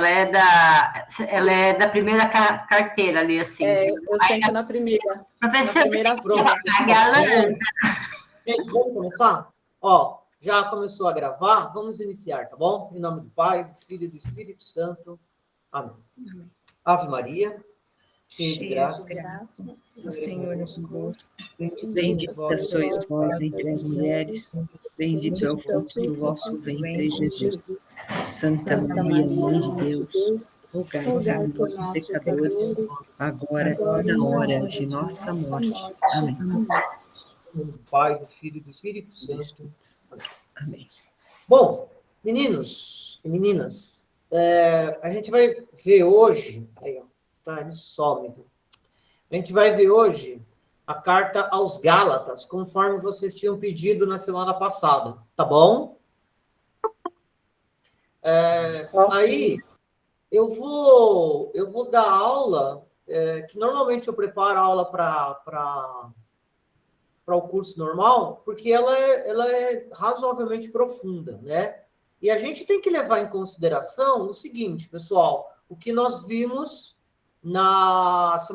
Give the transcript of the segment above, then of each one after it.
ela é da primeira carteira ali, assim. Eu sento na primeira. Professor, na primeira Gente, vamos começar? Ó, já começou a gravar, vamos iniciar, tá bom? Em nome do Pai, do Filho e do Espírito Santo. Amém. Ave Maria, cheia de graça, o Senhor é convosco. Bendita sois vós entre as mulheres, bendito é o fruto do vosso ventre, Jesus. Santa Maria, Mãe de Deus, rogai por nós, pecadores, agora e na hora de nossa morte. Amém. Em nome do Pai, do Filho e do Espírito Santo. Amém. Bom, meninos e meninas, a gente vai ver hoje... Aí, ó, tá, ele some. A gente vai ver hoje a carta aos Gálatas, conforme vocês tinham pedido na semana passada, tá bom? Aí, eu vou dar aula, que normalmente eu preparo a aula para o curso normal, porque ela é razoavelmente profunda, né? E a gente tem que levar em consideração o seguinte, pessoal, o que nós vimos nas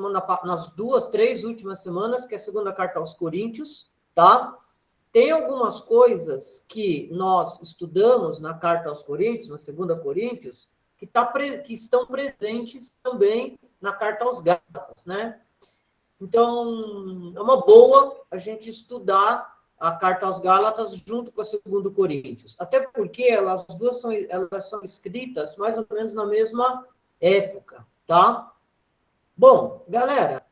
3 últimas semanas, que é a segunda carta aos Coríntios, tá? Tem algumas coisas que nós estudamos na carta aos Coríntios, na segunda Coríntios, que estão presentes também na carta aos Gálatas, né? Então, é uma boa a gente estudar a carta aos Gálatas junto com a segunda Coríntios, até porque elas são escritas mais ou menos na mesma época, tá? Bom, galera,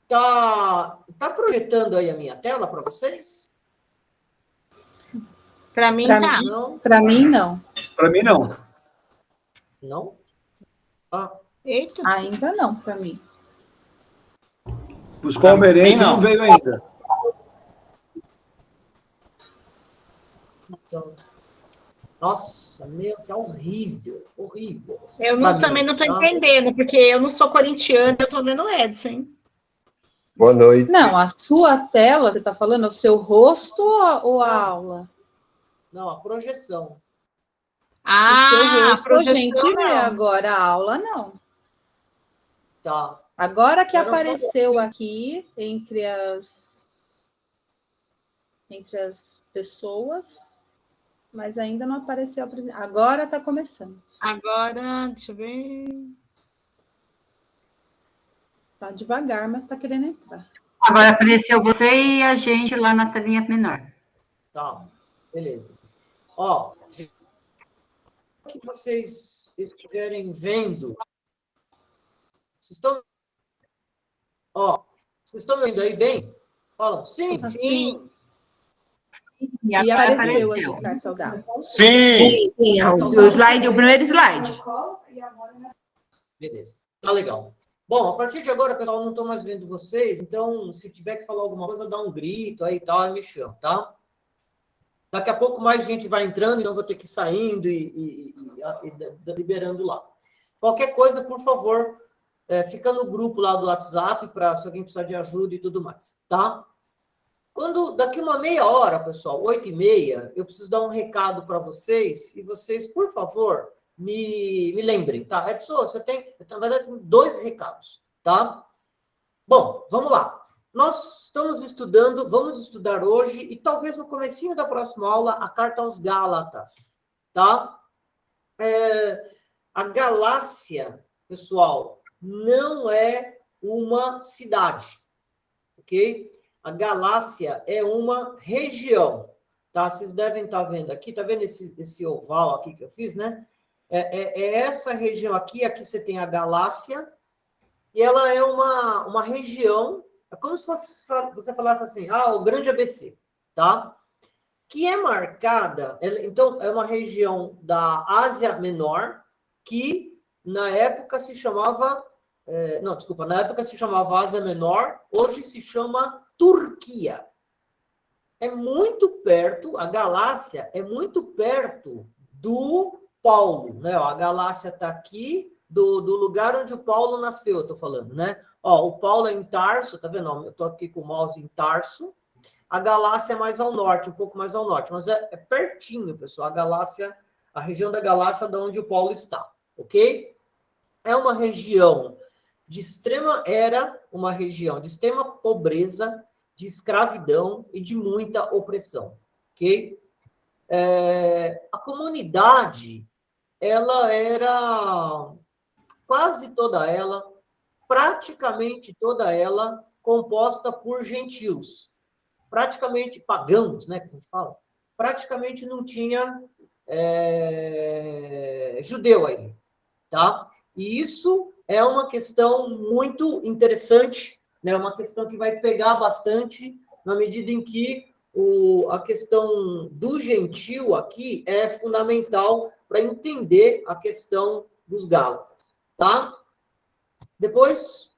tá projetando aí a minha tela para vocês? Para mim, tá. Para mim, não. Para mim, não. Não? Ah. Eita. Ainda não, para mim. Os palmeirenses não veio ainda. Nossa, meu, tá horrível, horrível. Eu também não estou entendendo, porque eu não sou corintiana, eu estou vendo o Edson, hein? Boa noite. Não, a sua tela, você está falando o seu rosto ou a aula? Não, a projeção. A projeção, a gente vê agora, a aula não. Tá. Agora que apareceu aqui entre as pessoas, mas ainda não apareceu a presença. Agora está começando. Agora, deixa eu ver. Está devagar, mas está querendo entrar. Agora apareceu você e a gente lá na telinha menor. Tá, beleza. Ó, o que vocês estiverem vendo, vocês estão vendo aí bem? Falam, sim. Sim. E apareceu aqui o cartão da. Sim. O primeiro slide. Beleza, tá legal. Bom, a partir de agora, pessoal, não estou mais vendo vocês, então, se tiver que falar alguma coisa, dá um grito aí e tal, aí me chama, tá? Daqui a pouco mais gente vai entrando, então vou ter que ir saindo e liberando lá. Qualquer coisa, por favor, fica no grupo lá do WhatsApp, para se alguém precisar de ajuda e tudo mais, tá? Daqui uma meia hora, pessoal, 8h30, eu preciso dar um recado para vocês, e vocês, por favor, me lembrem, tá? Pessoal, você tem, na verdade, 2 recados, tá? Bom, vamos lá. Nós vamos estudar hoje, e talvez no comecinho da próxima aula, a carta aos Gálatas, tá? A Galácia, pessoal, não é uma cidade, ok? A Galácia é uma região, tá? Vocês devem estar vendo aqui, tá vendo esse oval aqui que eu fiz, né? É essa região aqui você tem a Galácia, e ela é uma região, é como se você falasse assim, o Grande ABC, tá? Que é marcada, então, é uma região da Ásia Menor, que na época se chamava, na época se chamava Ásia Menor, hoje se chama Turquia. É muito perto, a Galácia é muito perto do Paulo, né? A Galácia está aqui, do lugar onde o Paulo nasceu, eu estou falando, né? O Paulo é em Tarso, tá vendo? Eu estou aqui com o mouse em Tarso. A Galácia é mais ao norte, um pouco mais ao norte, mas é pertinho, pessoal. A Galácia a região da Galácia, da onde o Paulo está, ok? É uma região uma região de extrema pobreza, de escravidão e de muita opressão, ok? A comunidade, ela era quase toda ela, praticamente toda ela, composta por gentios, praticamente pagãos, né, que a gente fala. Praticamente não tinha judeu aí, tá? E isso é uma questão muito interessante, né? Uma questão que vai pegar bastante na medida em que a questão do gentil aqui é fundamental para entender a questão dos Gálatas, tá? Depois,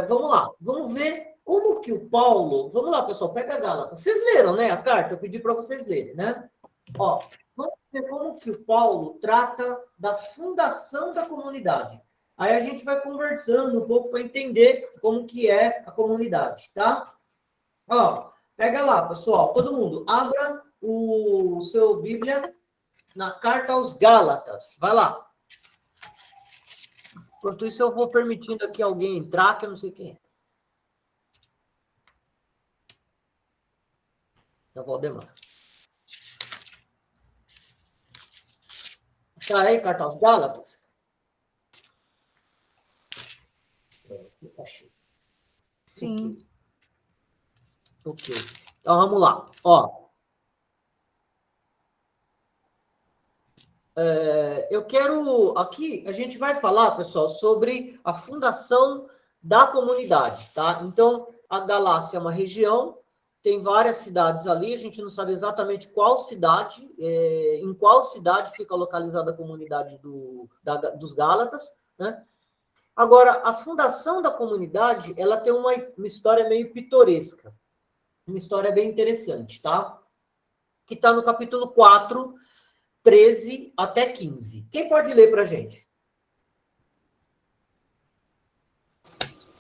vamos lá, vamos ver como que o Paulo... Vamos lá, pessoal, pega a Gálatas. Vocês leram, né, a carta? Eu pedi para vocês lerem, né? Ó, vamos ver como que o Paulo trata da fundação da comunidade. Aí a gente vai conversando um pouco para entender como que é a comunidade, tá? Ó, pega lá, pessoal, todo mundo, abra o seu Bíblia na carta aos Gálatas. Vai lá. Enquanto isso, eu vou permitindo aqui alguém entrar, que eu não sei quem é. É o Valdemar. Está aí, carta aos Gálatas? Sim. Ok. Então, vamos lá. Ó. Eu quero... Aqui, a gente vai falar, pessoal, sobre a fundação da comunidade, tá? Então, a Galácia é uma região, tem várias cidades ali, a gente não sabe exatamente qual cidade, em qual cidade fica localizada a comunidade dos Gálatas, né? Agora, a fundação da comunidade, ela tem uma história meio pitoresca, uma história bem interessante, tá? Que está no capítulo 4, 13 até 15. Quem pode ler para a gente?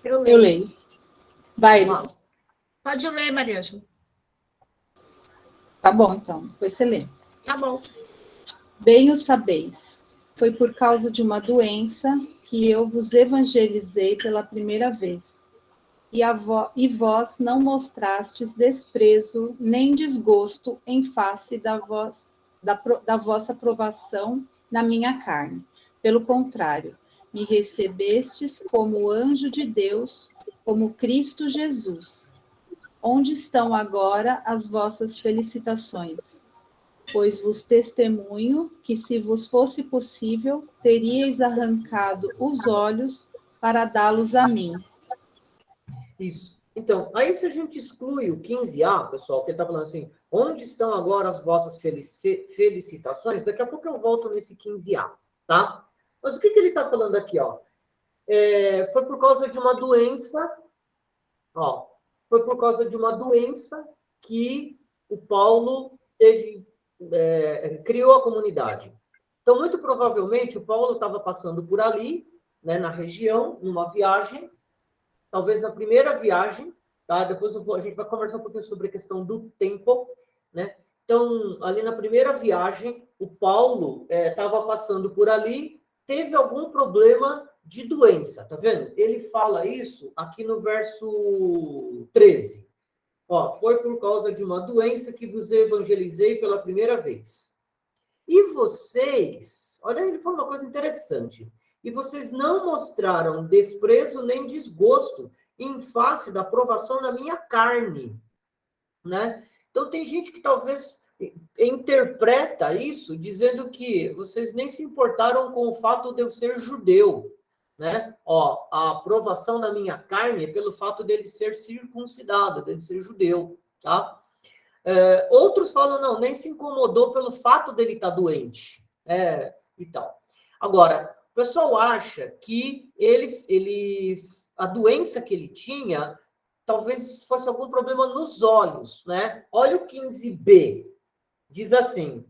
Eu Eu leio. Vai, Vamos lá. Pode ler, Maria Ângela. tá bom, então. Depois você lê. Tá bom. Bem o sabeis, foi por causa de uma doença que eu vos evangelizei pela primeira vez. E vós não mostrastes desprezo nem desgosto em face da vossa provação na minha carne. Pelo contrário, me recebestes como anjo de Deus, como Cristo Jesus. Onde estão agora as vossas felicitações? Pois vos testemunho que, se vos fosse possível, teríeis arrancado os olhos para dá-los a mim. Isso. Então, aí se a gente exclui o 15A, pessoal, que ele está falando assim, onde estão agora as vossas felicitações? Daqui a pouco eu volto nesse 15A, tá? Mas o que ele está falando aqui, ó? Foi por causa de uma doença, ó, foi por causa de uma doença que o Paulo criou a comunidade. Então, muito provavelmente, o Paulo estava passando por ali, né, na região, numa viagem, talvez na primeira viagem, tá? Depois a gente vai conversar um pouquinho sobre a questão do tempo, né? Então, ali na primeira viagem, o Paulo estava passando por ali, teve algum problema de doença, tá vendo? Ele fala isso aqui no verso 13. Ó, foi por causa de uma doença que vos evangelizei pela primeira vez. E vocês, olha, ele falou uma coisa interessante. E vocês não mostraram desprezo nem desgosto em face da provação na minha carne, né? Então, tem gente que talvez interpreta isso dizendo que vocês nem se importaram com o fato de eu ser judeu, né? Ó, a aprovação na minha carne é pelo fato dele ser circuncidado, dele ser judeu, tá? Outros falam, não, nem se incomodou pelo fato dele estar doente, e tal. Agora, o pessoal acha que a doença que ele tinha, talvez fosse algum problema nos olhos, né? Olha o 15b, diz assim,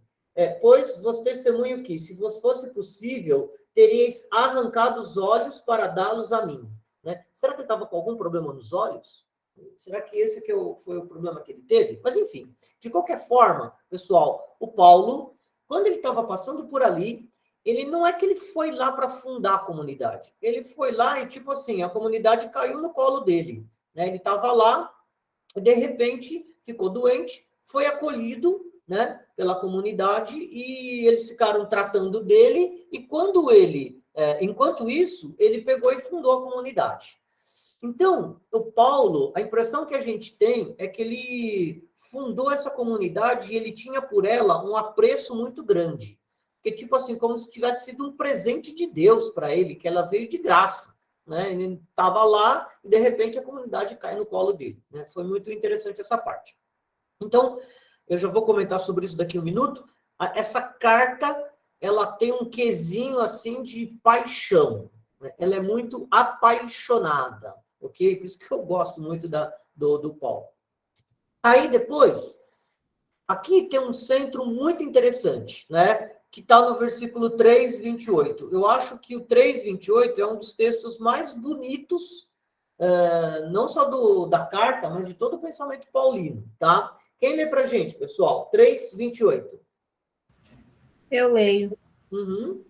pois vos testemunho que, se vos fosse possível, teríeis arrancado os olhos para dá-los a mim. Né? Será que ele estava com algum problema nos olhos? Será que esse foi o problema que ele teve? Mas, enfim, de qualquer forma, pessoal, o Paulo quando ele estava passando por ali, ele não é que ele foi lá para fundar a comunidade. Ele foi lá e, tipo assim, a comunidade caiu no colo dele. Né? Ele estava lá, e de repente ficou doente, foi acolhido, né, pela comunidade e eles ficaram tratando dele. E enquanto isso, ele pegou e fundou a comunidade. Então, o Paulo, a impressão que a gente tem é que ele fundou essa comunidade e ele tinha por ela um apreço muito grande. Porque, tipo assim, como se tivesse sido um presente de Deus para ele, que ela veio de graça. Né? Ele estava lá e, de repente, a comunidade cai no colo dele. Né? Foi muito interessante essa parte. Então, eu já vou comentar sobre isso daqui a um minuto. Essa carta, ela tem um quesinho, assim, de paixão. Né? Ela é muito apaixonada, ok? Por isso que eu gosto muito do Paulo. Aí, depois, aqui tem um centro muito interessante, né? Que está no versículo 3:28. Eu acho que o 3:28 é um dos textos mais bonitos, não só da carta, mas de todo o pensamento paulino, tá? Quem lê para a gente, pessoal? 3:28. Eu leio. Uhum.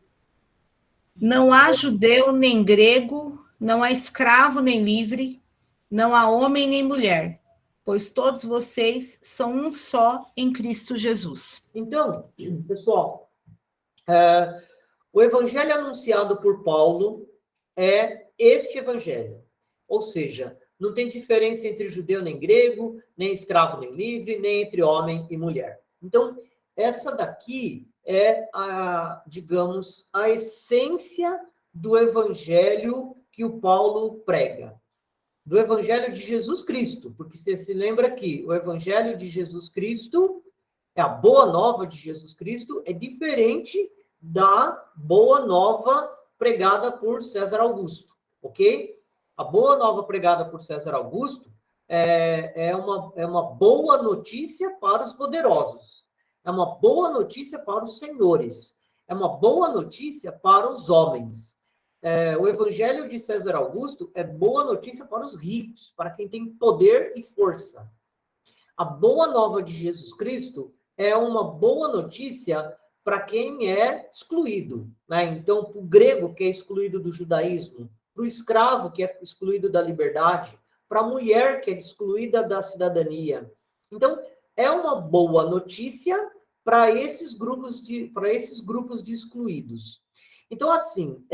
Não há judeu nem grego, não há escravo nem livre, não há homem nem mulher, pois todos vocês são um só em Cristo Jesus. Então, pessoal, o evangelho anunciado por Paulo é este evangelho. Ou seja, não tem diferença entre judeu nem grego, nem escravo nem livre, nem entre homem e mulher. Então, essa daqui é digamos, a essência do evangelho que o Paulo prega. Do evangelho de Jesus Cristo, porque você se lembra que o evangelho de Jesus Cristo, a boa nova de Jesus Cristo, é diferente da boa nova pregada por César Augusto, ok? A boa nova pregada por César Augusto é uma boa notícia para os poderosos, é uma boa notícia para os senhores, é uma boa notícia para os homens. O evangelho de César Augusto é boa notícia para os ricos, para quem tem poder e força. A boa nova de Jesus Cristo é uma boa notícia para quem é excluído. Né? Então, para o grego, que é excluído do judaísmo, para o escravo, que é excluído da liberdade, para a mulher, que é excluída da cidadania. Então, é uma boa notícia para esses grupos de excluídos. Então, assim,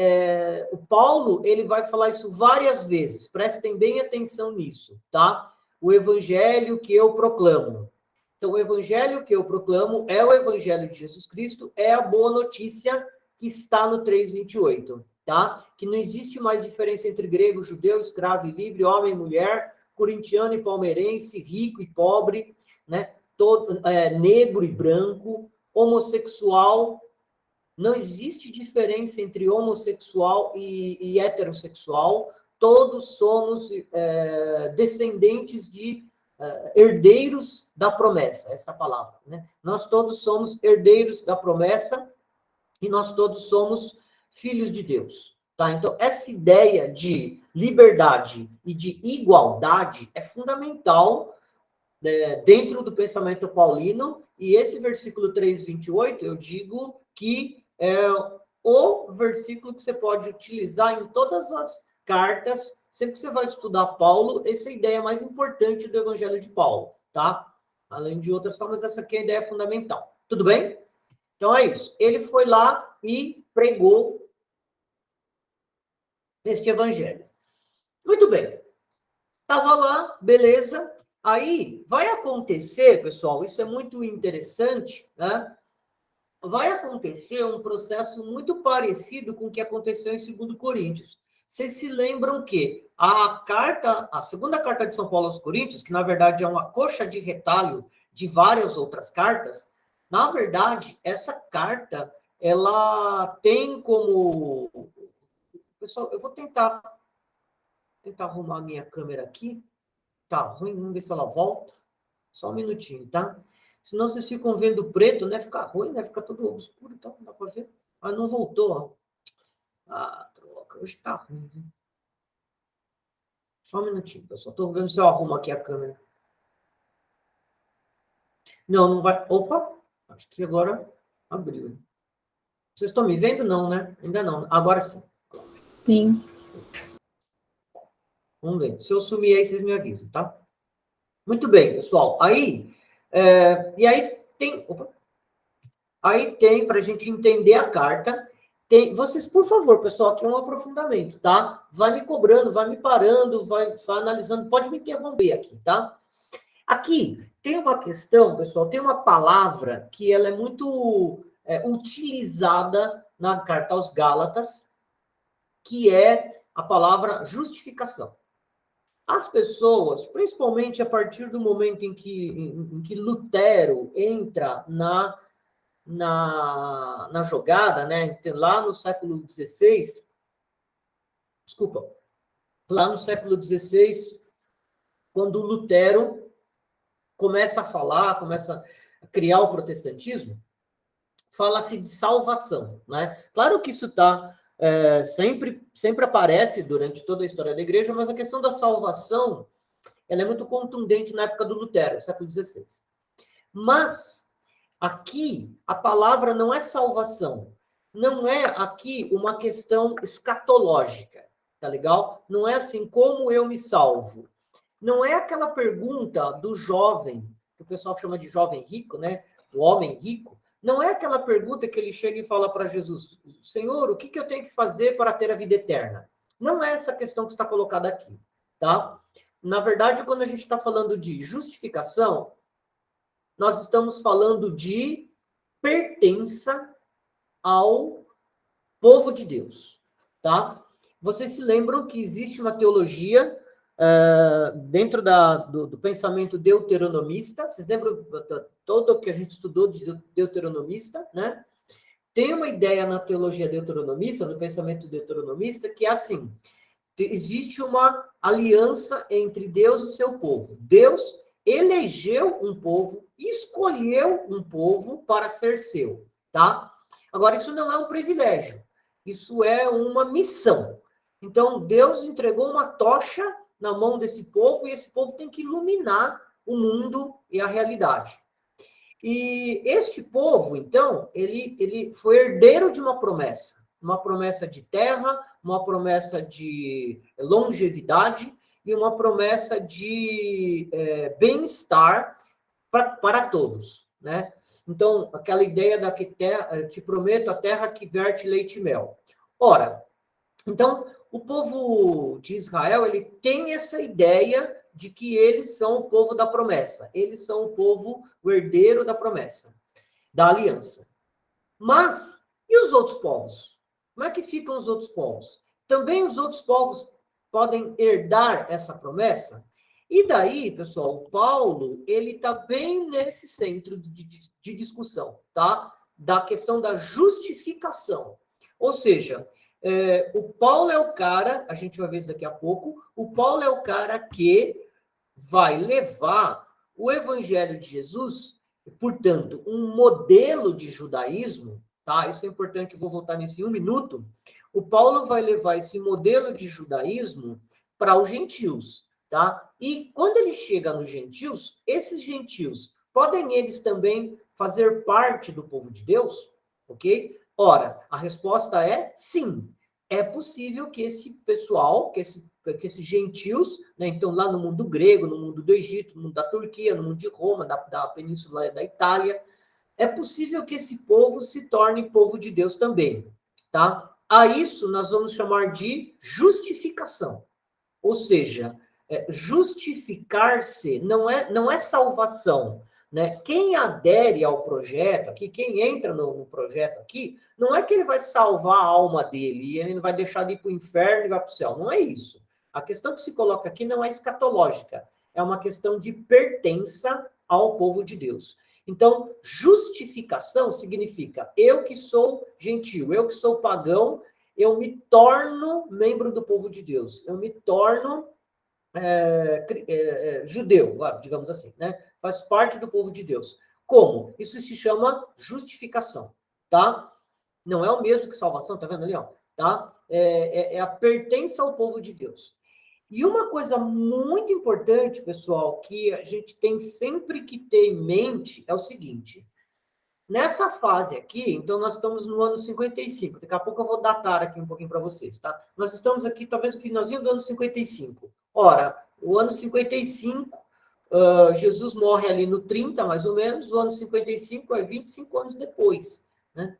o Paulo, ele vai falar isso várias vezes, prestem bem atenção nisso, tá? O evangelho que eu proclamo. Então, o evangelho que eu proclamo é o evangelho de Jesus Cristo, é a boa notícia que está no 3:28, tá? Que não existe mais diferença entre grego, judeu, escravo e livre, homem e mulher, corintiano e palmeirense, rico e pobre, né? Negro e branco, homossexual. Não existe diferença entre homossexual e heterossexual. Todos somos descendentes de herdeiros da promessa, essa palavra. Né? Nós todos somos herdeiros da promessa e nós todos somos filhos de Deus. Tá? Então, essa ideia de liberdade e de igualdade é fundamental dentro do pensamento paulino, e esse versículo 3:28, eu digo que é o versículo que você pode utilizar em todas as cartas. Sempre que você vai estudar Paulo, essa é a ideia mais importante do Evangelho de Paulo, tá? Além de outras formas, essa aqui é a ideia fundamental. Tudo bem? Então é isso. Ele foi lá e pregou este Evangelho. Muito bem. Estava lá, beleza. Aí vai acontecer, pessoal, isso é muito interessante, né? Vai acontecer um processo muito parecido com o que aconteceu em 2 Coríntios. Vocês se lembram que a segunda carta de São Paulo aos Coríntios, que na verdade é uma coxa de retalho de várias outras cartas, na verdade, essa carta, ela tem como... Pessoal, eu vou tentar arrumar a minha câmera aqui. Tá ruim, vamos ver se ela volta. Só um minutinho, tá? Senão vocês ficam vendo preto, né? Fica ruim, né? Fica tudo obscuro, então não dá para ver. Ah, não voltou, ó. Ah, troca. Hoje tá ruim, viu? Só um minutinho, pessoal. Tô vendo se eu arrumo aqui a câmera. Não vai. Opa! Acho que agora Abriu. Vocês estão me vendo? Não, né? Ainda não. Agora sim. Sim. Vamos ver. Se eu sumir aí, vocês me avisam, tá? Muito bem, pessoal. Aí, e aí tem... Opa. Aí tem, para a gente entender a carta, tem... Vocês, por favor, pessoal, aqui é um aprofundamento, tá? Vai me cobrando, vai me parando, vai analisando. Pode me interromper aqui, tá? Aqui tem uma questão, pessoal, tem uma palavra que ela é muito utilizada na carta aos Gálatas, que é a palavra justificação. As pessoas, principalmente a partir do momento em que Lutero entra na jogada, né, lá no século XVI, desculpa, lá no século XVI, quando Lutero começa a falar, começa a criar o protestantismo, fala-se de salvação, né? Claro que isso está sempre aparece durante toda a história da igreja, mas a questão da salvação ela é muito contundente na época do Lutero, século XVI. Mas aqui a palavra não é salvação, não é aqui uma questão escatológica, tá legal? Não é assim, como eu me salvo? Não é aquela pergunta do jovem, que o pessoal chama de jovem rico, né? O homem rico. Não é aquela pergunta que ele chega e fala para Jesus, Senhor, o que eu tenho que fazer para ter a vida eterna? Não é essa questão que está colocada aqui, tá? Na verdade, quando a gente está falando de justificação, nós estamos falando de pertença ao povo de Deus, tá? Vocês se lembram que existe uma teologia dentro do pensamento deuteronomista, vocês lembram todo o que a gente estudou de deuteronomista, né? Tem uma ideia na teologia deuteronomista, no pensamento deuteronomista, que é assim, existe uma aliança entre Deus e seu povo. Deus elegeu um povo, escolheu um povo para ser seu, tá? Agora, isso não é um privilégio, isso é uma missão. Então, Deus entregou uma tocha na mão desse povo, e esse povo tem que iluminar o mundo e a realidade. E este povo, então, ele foi herdeiro de uma promessa de terra, uma promessa de longevidade e uma promessa de bem-estar para todos, né? Então, aquela ideia da que te prometo a terra que verte leite e mel. Ora, então, o povo de Israel, ele tem essa ideia de que eles são o povo da promessa. Eles são o povo, o herdeiro da promessa, da aliança. Mas, e os outros povos? Como é que ficam os outros povos? Também os outros povos podem herdar essa promessa? E daí, pessoal, o Paulo, ele está bem nesse centro de discussão, tá? Da questão da justificação. Ou seja, o Paulo é o cara, a gente vai ver isso daqui a pouco, o Paulo é o cara que vai levar o evangelho de Jesus, portanto, um modelo de judaísmo, tá? Isso é importante, eu vou voltar nisso em um minuto. O Paulo vai levar esse modelo de judaísmo para os gentios, tá? E quando ele chega nos gentios, esses gentios, podem eles também fazer parte do povo de Deus? Ok? Ora, a resposta é sim. É possível que esse pessoal, que esses gentios, né, então lá no mundo grego, no mundo do Egito, no mundo da Turquia, no mundo de Roma, da península da Itália, é possível que esse povo se torne povo de Deus também, tá? A isso nós vamos chamar de justificação. Ou seja, justificar-se não é salvação, né? Quem adere ao projeto aqui, quem entra no projeto aqui, não é que ele vai salvar a alma dele e ele não vai deixar de ir para o inferno e vai para o céu. Não é isso. A questão que se coloca aqui não é escatológica, é uma questão de pertença ao povo de Deus. Então, justificação significa eu que sou gentil, eu que sou pagão, eu me torno membro do povo de Deus, eu me torno judeu, digamos assim, né? Faz parte do povo de Deus. Como? Isso se chama justificação, tá? Não é o mesmo que salvação, tá vendo ali, ó? Tá? É a pertença ao povo de Deus. E uma coisa muito importante, pessoal, que a gente tem sempre que ter em mente é o seguinte: Nessa fase aqui, então nós estamos no ano 55. Daqui a pouco eu vou datar aqui um pouquinho para vocês, tá? Nós estamos aqui, talvez, no finalzinho do ano 55. Ora, o ano 55, Jesus morre ali no 30, mais ou menos. O ano 55 é 25 anos depois, né?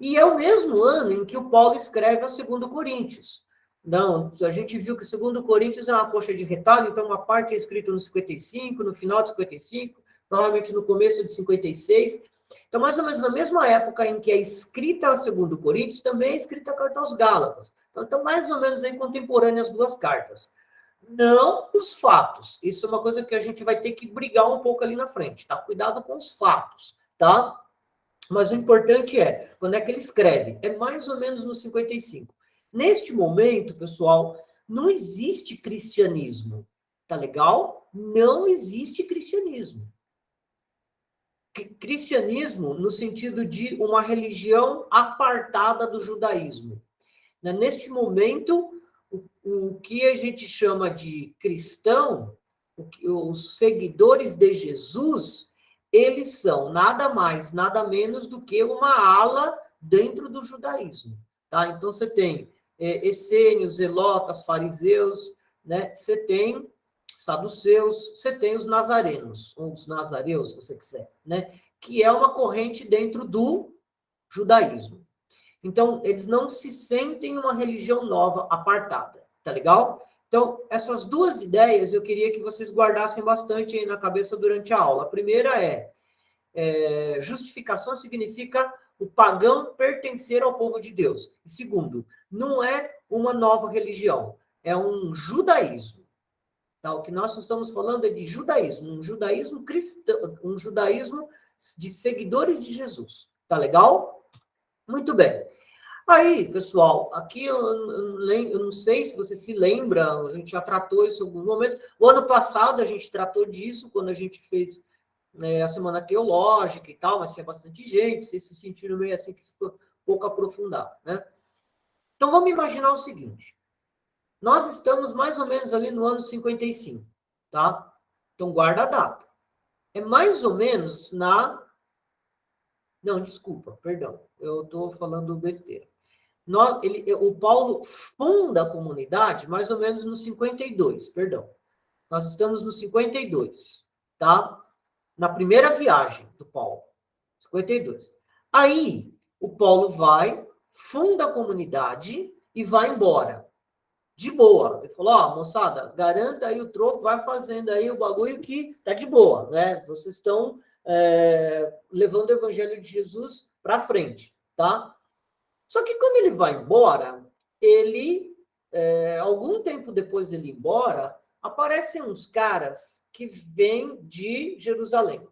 E é o mesmo ano em que o Paulo escreve a 2 Coríntios. Não, a gente viu que 2 Coríntios é uma coxa de retalho, então uma parte é escrita no 55, no final de 55, provavelmente no começo de 56. Então, mais ou menos na mesma época em que é escrita a 2 Coríntios, também é escrita a carta aos Gálatas. Então, mais ou menos aí contemporâneas as duas cartas. Não os fatos. Isso é uma coisa que a gente vai ter que brigar um pouco ali na frente, tá? Cuidado com os fatos, tá? Mas o importante é, quando é que ele escreve? É mais ou menos no 55. Neste momento, pessoal, não existe cristianismo. Tá legal? Não existe cristianismo. Cristianismo no sentido de uma religião apartada do judaísmo. Neste momento, o que a gente chama de cristão, os seguidores de Jesus, eles são nada mais, nada menos do que uma ala dentro do judaísmo. Tá? Então, você tem essênios, zelotas, fariseus, né? Você tem saduceus, você tem os nazarenos, ou os nazareus, se você quiser, né? Que é uma corrente dentro do judaísmo. Então, eles não se sentem uma religião nova, apartada, tá legal? Então, essas duas ideias eu queria que vocês guardassem bastante aí na cabeça durante a aula. A primeira justificação significa o pagão pertencer ao povo de Deus. E segundo, não é uma nova religião, é um judaísmo. Tá? O que nós estamos falando é de judaísmo, um judaísmo cristão, um judaísmo de seguidores de Jesus. Tá legal? Muito bem. Aí, pessoal, aqui eu não sei se você se lembra, a gente já tratou isso em alguns momentos. O ano passado a gente tratou disso, quando a gente fez a Semana Teológica e tal, mas tinha bastante gente, vocês se sentiram meio assim que ficou pouco aprofundado, né? Então, vamos imaginar o seguinte. Nós estamos mais ou menos ali no ano 55, tá? Então, guarda a data. É mais ou menos na... Não, desculpa, perdão. Eu estou falando besteira. O Paulo funda a comunidade mais ou menos no 52, perdão. Nós estamos no 52, tá? Na primeira viagem do Paulo, 52. Aí, o Paulo vai, funda a comunidade e vai embora. De boa. Ele falou, moçada, garanta aí o troco, vai fazendo aí o bagulho que tá de boa, né? Vocês estão levando o evangelho de Jesus para frente, tá? Só que quando ele vai embora, algum tempo depois dele ir embora, aparecem uns caras que vêm de Jerusalém.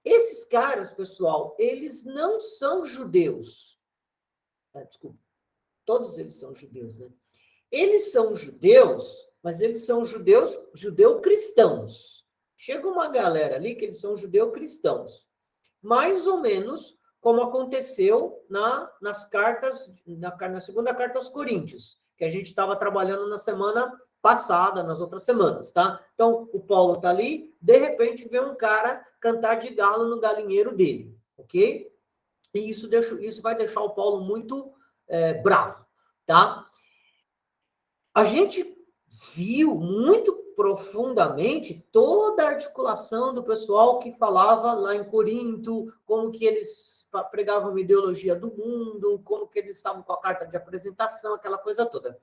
Esses caras, pessoal, eles não são judeus. Desculpa, todos eles são judeus, né? Eles são judeus, mas eles são judeu-cristãos. Chega uma galera ali que eles são judeu-cristãos. Mais ou menos como aconteceu nas cartas, na segunda carta aos Coríntios, que a gente estava trabalhando na semana passada, nas outras semanas, tá? Então, o Paulo tá ali, de repente vê um cara cantar de galo no galinheiro dele, ok? E isso vai deixar o Paulo muito bravo, tá? A gente viu muito profundamente toda a articulação do pessoal que falava lá em Corinto, como que eles pregavam uma ideologia do mundo, como que eles estavam com a carta de apresentação, aquela coisa toda.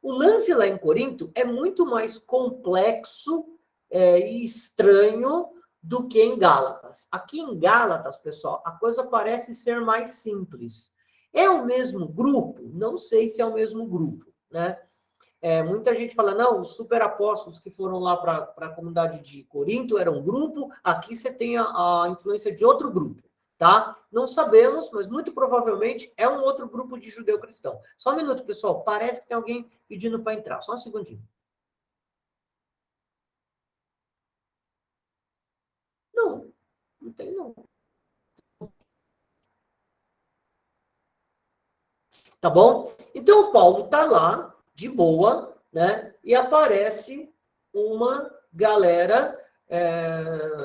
O lance lá em Corinto é muito mais complexo e estranho do que em Gálatas. Aqui em Gálatas, pessoal, a coisa parece ser mais simples. É o mesmo grupo? Não sei se é o mesmo grupo, né? Muita gente fala, não, os superapóstolos que foram lá para a comunidade de Corinto eram um grupo, aqui você tem a influência de outro grupo, tá? Não sabemos, mas muito provavelmente é um outro grupo de judeu-cristão. Só um minuto, pessoal, parece que tem alguém pedindo para entrar, só um segundinho. Não, não tem não. Tá bom? Então, o Paulo está lá, de boa, né? E aparece uma galera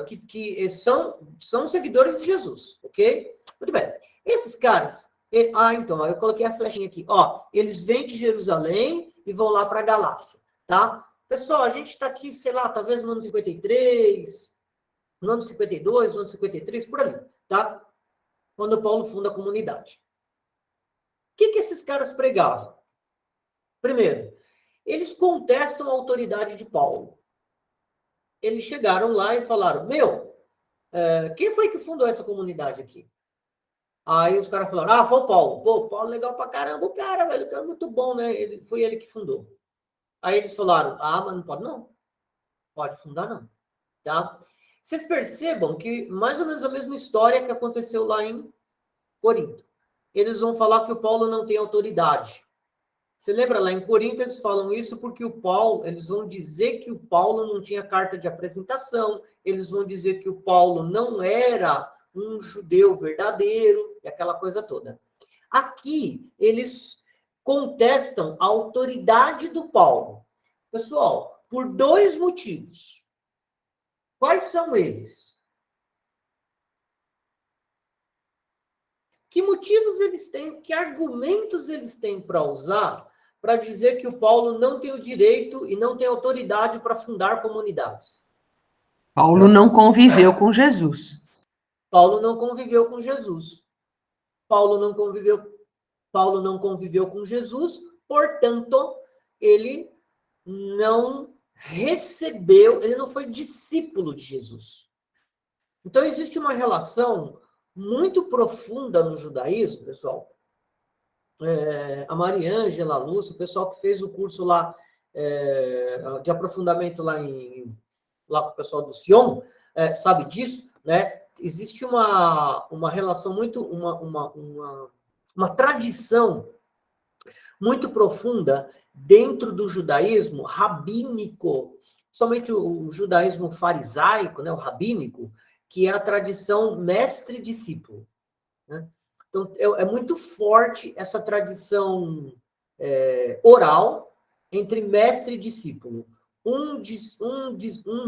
que são seguidores de Jesus, ok? Muito bem. Esses caras... então, eu coloquei a flechinha aqui. Ó, eles vêm de Jerusalém e vão lá para a Galácia, tá? Pessoal, a gente está aqui, sei lá, talvez no ano 53, no ano 52, no ano 53, por ali, tá? Quando Paulo funda a comunidade. O que esses caras pregavam? Primeiro, eles contestam a autoridade de Paulo. Eles chegaram lá e falaram, quem foi que fundou essa comunidade aqui? Aí os caras falaram, foi o Paulo. Pô, Paulo legal pra caramba, o cara, velho, o cara é muito bom, né? Foi ele que fundou. Aí eles falaram, mas não pode não. Pode fundar não, tá? Vocês percebam que mais ou menos a mesma história que aconteceu lá em Corinto. Eles vão falar que o Paulo não tem autoridade. Você lembra lá em Corinto, eles falam isso porque eles vão dizer que o Paulo não tinha carta de apresentação, eles vão dizer que o Paulo não era um judeu verdadeiro, e aquela coisa toda. Aqui, eles contestam a autoridade do Paulo. Pessoal, por 2 motivos. Quais são eles? Que motivos eles têm, que argumentos eles têm para usar para dizer que o Paulo não tem o direito e não tem autoridade para fundar comunidades? Paulo não conviveu com Jesus. Paulo não conviveu com Jesus. Paulo não conviveu com Jesus, portanto, ele não recebeu, ele não foi discípulo de Jesus. Então, existe uma relação muito profunda no judaísmo, pessoal. A Mariângela, a Lúcia, o pessoal que fez o curso lá de aprofundamento lá com o pessoal do Sion, sabe disso, né? Existe uma relação muito, uma tradição muito profunda dentro do judaísmo rabínico, somente o judaísmo farisaico, né, o rabínico, que é a tradição mestre-discípulo, né? Então, é muito forte essa tradição oral entre mestre e discípulo. Um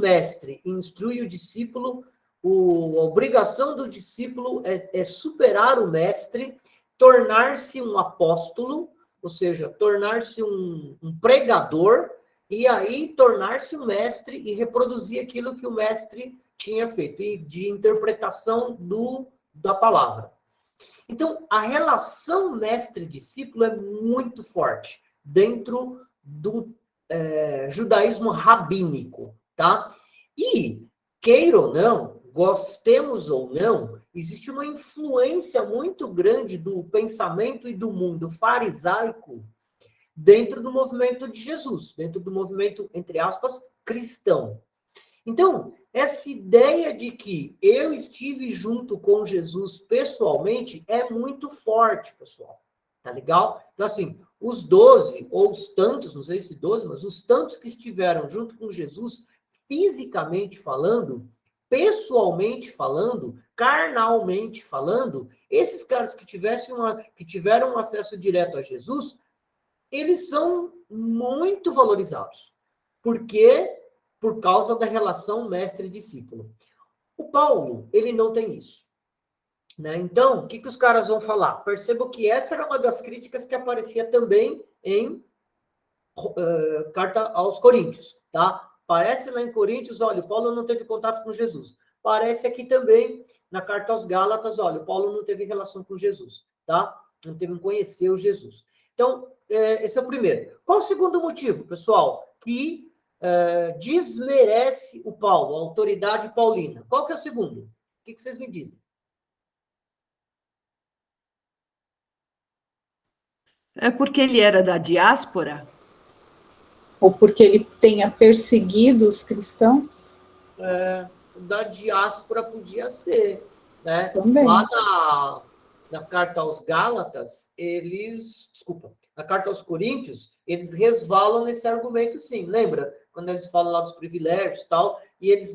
mestre instrui o discípulo, a obrigação do discípulo é superar o mestre, tornar-se um apóstolo, ou seja, tornar-se um pregador, e aí tornar-se um mestre e reproduzir aquilo que o mestre tinha feito, e de interpretação da palavra. Então, a relação mestre-discípulo é muito forte dentro do judaísmo rabínico, tá? E, queira ou não, gostemos ou não, existe uma influência muito grande do pensamento e do mundo farisaico dentro do movimento de Jesus, dentro do movimento, entre aspas, cristão. Então, essa ideia de que eu estive junto com Jesus pessoalmente é muito forte, pessoal. Tá legal? Então, assim, os 12, ou os tantos, não sei se 12, mas os tantos que estiveram junto com Jesus, fisicamente falando, pessoalmente falando, carnalmente falando, esses caras que tiveram acesso direto a Jesus, eles são muito valorizados. Por quê? Por causa da relação mestre-discípulo. O Paulo, ele não tem isso, né? Então, o que os caras vão falar? Percebo que essa era uma das críticas que aparecia também em Carta aos Coríntios, tá? Parece lá em Coríntios, olha, o Paulo não teve contato com Jesus. Parece aqui também na Carta aos Gálatas, olha, o Paulo não teve relação com Jesus, tá? Não teve conhecer o Jesus. Então, esse é o primeiro. Qual o segundo motivo, pessoal? Que desmerece o Paulo, a autoridade paulina. Qual que é o segundo? O que vocês me dizem? É porque ele era da diáspora? Ou porque ele tenha perseguido os cristãos? Da diáspora podia ser, né? Também. Lá na Carta aos Gálatas, na Carta aos Coríntios, eles resvalam nesse argumento, sim. Lembra? Quando eles falam lá dos privilégios e tal, e eles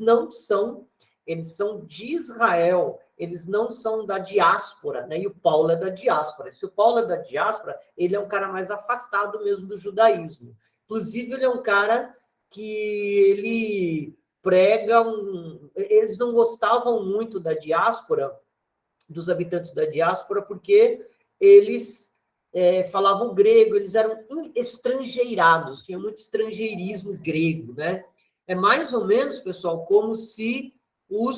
são de Israel, eles não são da diáspora, né? E o Paulo é da diáspora. Se o Paulo é da diáspora, ele é um cara mais afastado mesmo do judaísmo. Inclusive, ele é um cara que ele eles não gostavam muito da diáspora, dos habitantes da diáspora, porque eles falavam grego, eles eram estrangeirados, tinha muito estrangeirismo grego, né? É mais ou menos, pessoal, como se o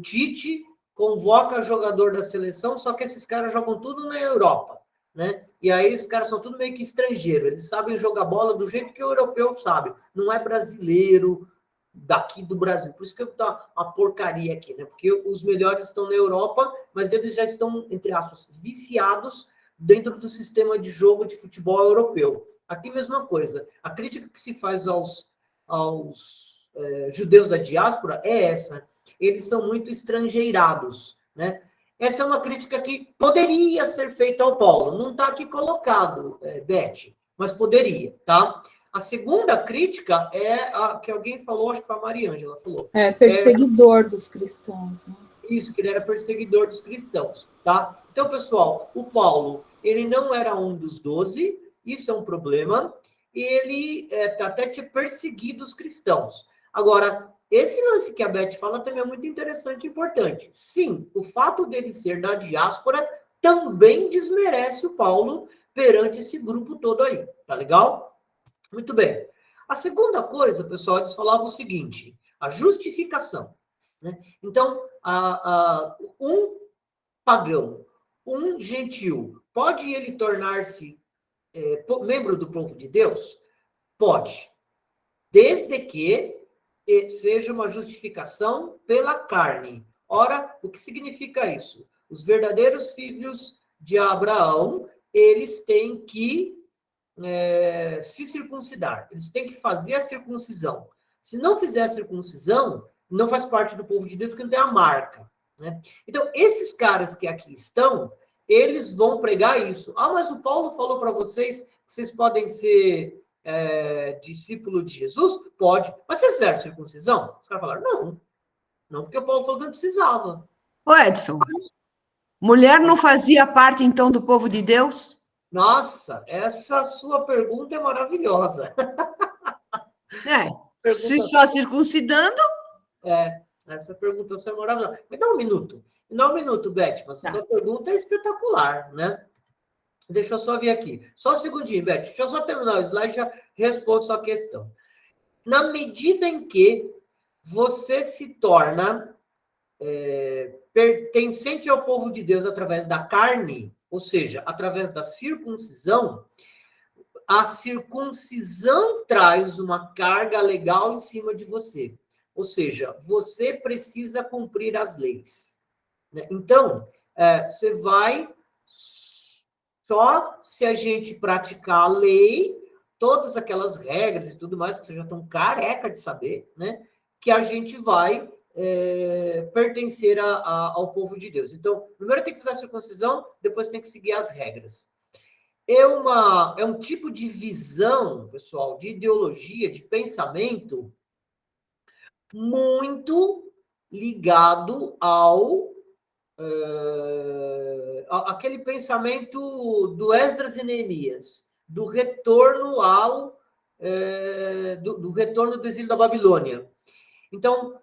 Tite convoca jogador da seleção, só que esses caras jogam tudo na Europa, né? E aí os caras são tudo meio que estrangeiro, eles sabem jogar bola do jeito que o europeu sabe, não é brasileiro daqui do Brasil. Por isso que tá a porcaria aqui, né? Porque os melhores estão na Europa, mas eles já estão, entre aspas, viciados dentro do sistema de jogo de futebol europeu. Aqui mesma coisa. A crítica que se faz aos judeus da diáspora é essa. Eles são muito estrangeirados, né? Essa é uma crítica que poderia ser feita ao Paulo. Não está aqui colocado, Beth, mas poderia, tá? A segunda crítica é a que alguém falou, acho que foi a Mariângela falou. Perseguidor dos cristãos. Né? Isso, que ele era perseguidor dos cristãos, tá? Então, pessoal, o Paulo, ele não era um dos 12, isso é um problema, e ele até tinha perseguido os cristãos. Agora, esse lance que a Beth fala também é muito interessante e importante. Sim, o fato dele ser da diáspora também desmerece o Paulo perante esse grupo todo aí, tá legal? Muito bem. A segunda coisa, pessoal, eles falavam o seguinte, a justificação. Né? Então, um pagão, um gentil, pode ele tornar-se membro do povo de Deus? Pode. Desde que seja uma justificação pela carne. Ora, o que significa isso? Os verdadeiros filhos de Abraão, eles têm que se circuncidar. Eles têm que fazer a circuncisão. Se não fizer a circuncisão, não faz parte do povo de Deus, porque não tem a marca. Né? Então, esses caras que aqui estão, eles vão pregar isso. Ah, mas o Paulo falou para vocês que vocês podem ser discípulo de Jesus? Pode. Mas vocês fizeram circuncisão? Os caras falaram, não. Não, porque o Paulo falou que não precisava. Ô, Edson, mulher não fazia parte, então, do povo de Deus? Nossa, essa sua pergunta é maravilhosa. Se só circuncidando... Essa pergunta é maravilhosa. Me dá um minuto. Me dá um minuto, Beth, mas sua pergunta é espetacular, né? Deixa eu só ver aqui. Só um segundinho, Beth. Deixa eu só terminar o slide e já respondo sua questão. Na medida em que você se torna pertencente ao povo de Deus através da carne, ou seja, através da circuncisão, a circuncisão traz uma carga legal em cima de você. Ou seja, você precisa cumprir as leis. Né? Então, você vai... Só se a gente praticar a lei, todas aquelas regras e tudo mais, que vocês já estão careca de saber, né? Que a gente vai pertencer ao povo de Deus. Então, primeiro tem que fazer a circuncisão, depois tem que seguir as regras. É um tipo de visão, pessoal, de ideologia, de pensamento, muito ligado aquele pensamento do Esdras e Neemias, do retorno do retorno do exílio da Babilônia. Então,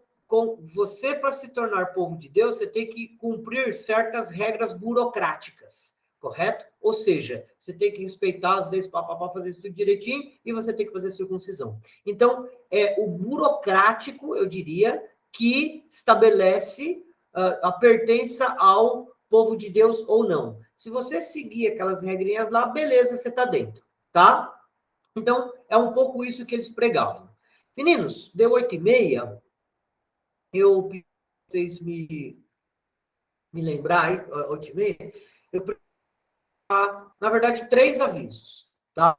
você, para se tornar povo de Deus, você tem que cumprir certas regras burocráticas, correto? Ou seja, você tem que respeitar as leis, fazer isso tudo direitinho, e você tem que fazer circuncisão. Então, é o burocrático, eu diria, que estabelece a pertença ao povo de Deus ou não. Se você seguir aquelas regrinhas lá, beleza, você está dentro, tá? Então, é um pouco isso que eles pregavam. Meninos, deu 8h30, eu preciso vocês me lembrar, 8h30, eu preciso, na verdade, 3 avisos, tá?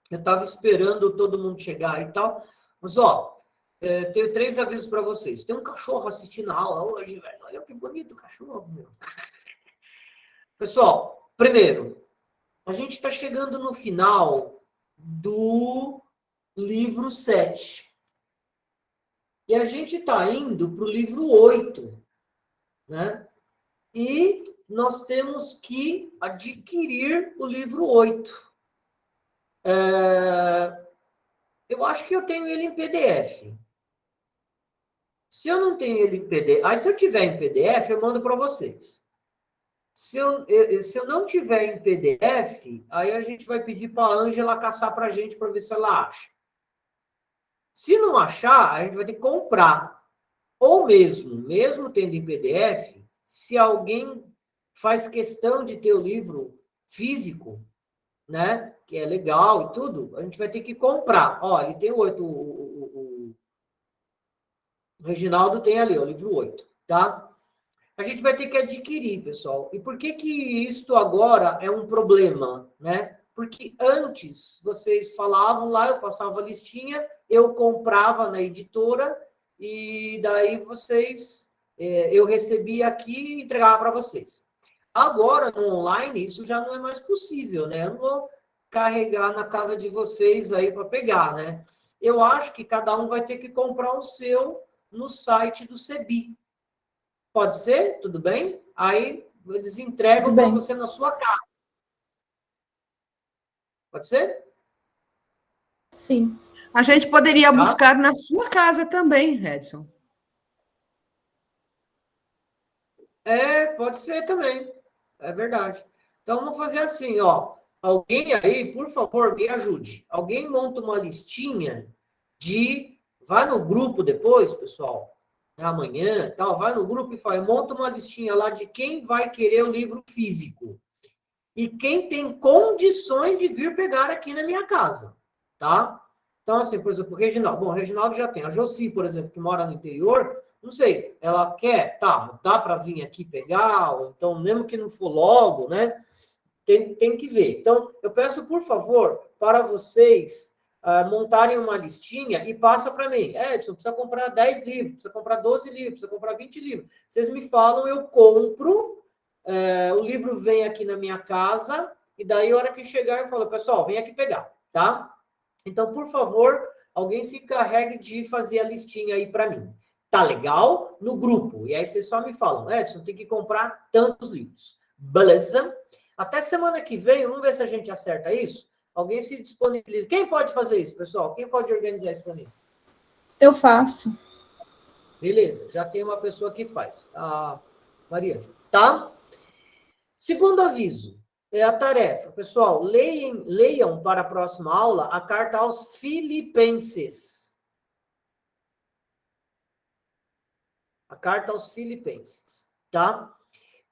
Eu estava esperando todo mundo chegar e tal, mas, tenho 3 avisos para vocês. Tem um cachorro assistindo a aula hoje, velho. Olha que bonito o cachorro, meu. Pessoal, primeiro, a gente está chegando no final do livro 7. E a gente está indo para o livro 8. Né? E nós temos que adquirir o livro 8. Eu acho que eu tenho ele em PDF. Se eu não tenho ele em PDF... Aí, se eu tiver em PDF, eu mando para vocês. Se eu não tiver em PDF, aí a gente vai pedir para a Ângela caçar para a gente para ver se ela acha. Se não achar, a gente vai ter que comprar. Ou mesmo tendo em PDF, se alguém faz questão de ter o livro físico, né, que é legal e tudo, a gente vai ter que comprar. Ó, ele tem 8, o Reginaldo tem ali, ó, o livro 8, tá? A gente vai ter que adquirir, pessoal. E por que que isto agora é um problema, né? Porque antes vocês falavam lá, eu passava a listinha, eu comprava na editora e daí vocês, eu recebia aqui e entregava para vocês. Agora, no online, isso já não é mais possível, né? Eu não vou carregar na casa de vocês aí para pegar, né? Eu acho que cada um vai ter que comprar o seu no site do CEBI. Pode ser? Tudo bem? Aí eles entregam para você na sua casa. Pode ser? Sim. A gente poderia buscar na sua casa também, Edson. Pode ser também. É verdade. Então, vamos fazer assim, ó. Alguém aí, por favor, me ajude. Alguém monta uma listinha de... Vai no grupo depois, pessoal, amanhã, tal, vai no grupo e monta uma listinha lá de quem vai querer o livro físico. E quem tem condições de vir pegar aqui na minha casa, tá? Então, assim, por exemplo, o Reginaldo. Bom, o Reginaldo já tem. A Josi, por exemplo, que mora no interior, não sei, ela quer, tá, dá para vir aqui pegar, ou então, mesmo que não for logo, né? Tem que ver. Então, eu peço, por favor, para vocês montarem uma listinha e passa para mim. Edson, precisa comprar 10 livros, precisa comprar 12 livros, precisa comprar 20 livros. Vocês me falam, eu compro, o livro vem aqui na minha casa, e daí, a hora que chegar, eu falo, pessoal, vem aqui pegar, tá? Então, por favor, alguém se encarregue de fazer a listinha aí para mim. Tá legal? No grupo. E aí vocês só me falam, Edson, tem que comprar tantos livros. Beleza? Até semana que vem, vamos ver se a gente acerta isso. Alguém se disponibiliza. Quem pode fazer isso, pessoal? Quem pode organizar isso para mim? Eu faço. Beleza, já tem uma pessoa que faz. A Maria, tá? Segundo aviso, é a tarefa. Pessoal, leiam para a próxima aula a carta aos Filipenses. A carta aos Filipenses, tá?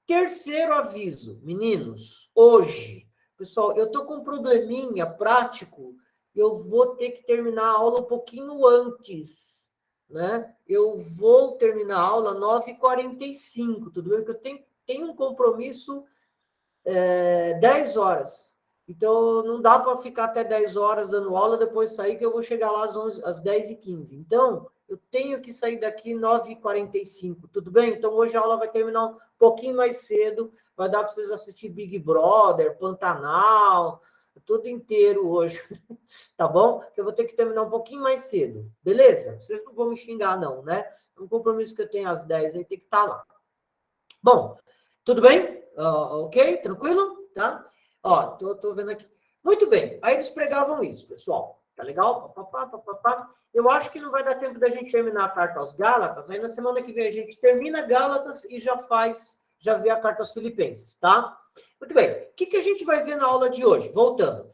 Terceiro aviso, meninos, hoje, pessoal, eu tô com um probleminha prático, eu vou ter que terminar a aula um pouquinho antes, né? Eu vou terminar a aula 9h45, tudo bem? Porque eu tenho um compromisso 10 horas. Então, não dá para ficar até 10 horas dando aula, depois sair, que eu vou chegar lá às 10h15. Então, eu tenho que sair daqui 9h45, tudo bem? Então, hoje a aula vai terminar um pouquinho mais cedo, vai dar para vocês assistir Big Brother, Pantanal, tudo inteiro hoje, tá bom? Eu vou ter que terminar um pouquinho mais cedo, beleza? Vocês não vão me xingar, não, né? É um compromisso que eu tenho às 10, aí tem que estar lá. Bom, tudo bem? Ok? Tranquilo? Tá? Ó, tô vendo aqui. Muito bem, aí eles pregavam isso, pessoal. Tá legal? Eu acho que não vai dar tempo da gente terminar a carta aos Gálatas, aí na semana que vem a gente termina Gálatas e já vê a carta aos Filipenses, tá? Muito bem, o que a gente vai ver na aula de hoje? Voltando.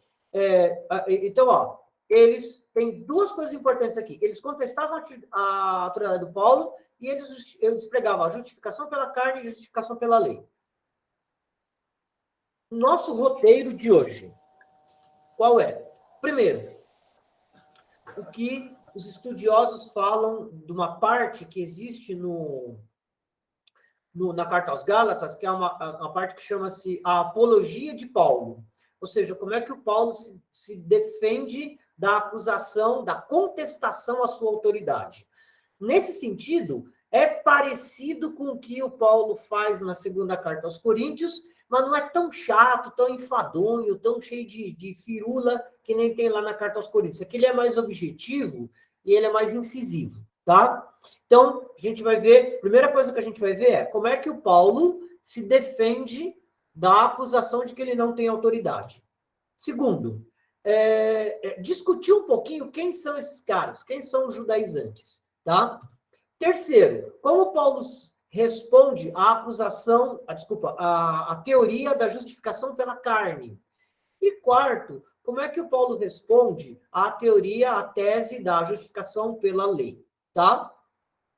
Então, ó, eles têm duas coisas importantes aqui. Eles contestavam a autoridade do Paulo e eles pregavam a justificação pela carne e a justificação pela lei. Nosso roteiro de hoje, qual é? Primeiro, o que os estudiosos falam de uma parte que existe na Carta aos Gálatas, que é uma parte que chama-se a Apologia de Paulo. Ou seja, como é que o Paulo se defende da acusação, da contestação à sua autoridade. Nesse sentido, é parecido com o que o Paulo faz na segunda carta aos Coríntios, mas não é tão chato, tão enfadonho, tão cheio de firula que nem tem lá na carta aos Coríntios. Aqui ele é mais objetivo e ele é mais incisivo, tá? Então, a gente vai ver, a primeira coisa que a gente vai ver é como é que o Paulo se defende da acusação de que ele não tem autoridade. Segundo, discutir um pouquinho quem são esses caras, quem são os judaizantes, tá? Terceiro, como Paulo responde à acusação, a teoria da justificação pela carne. E quarto, como é que o Paulo responde à teoria, à tese da justificação pela lei, tá?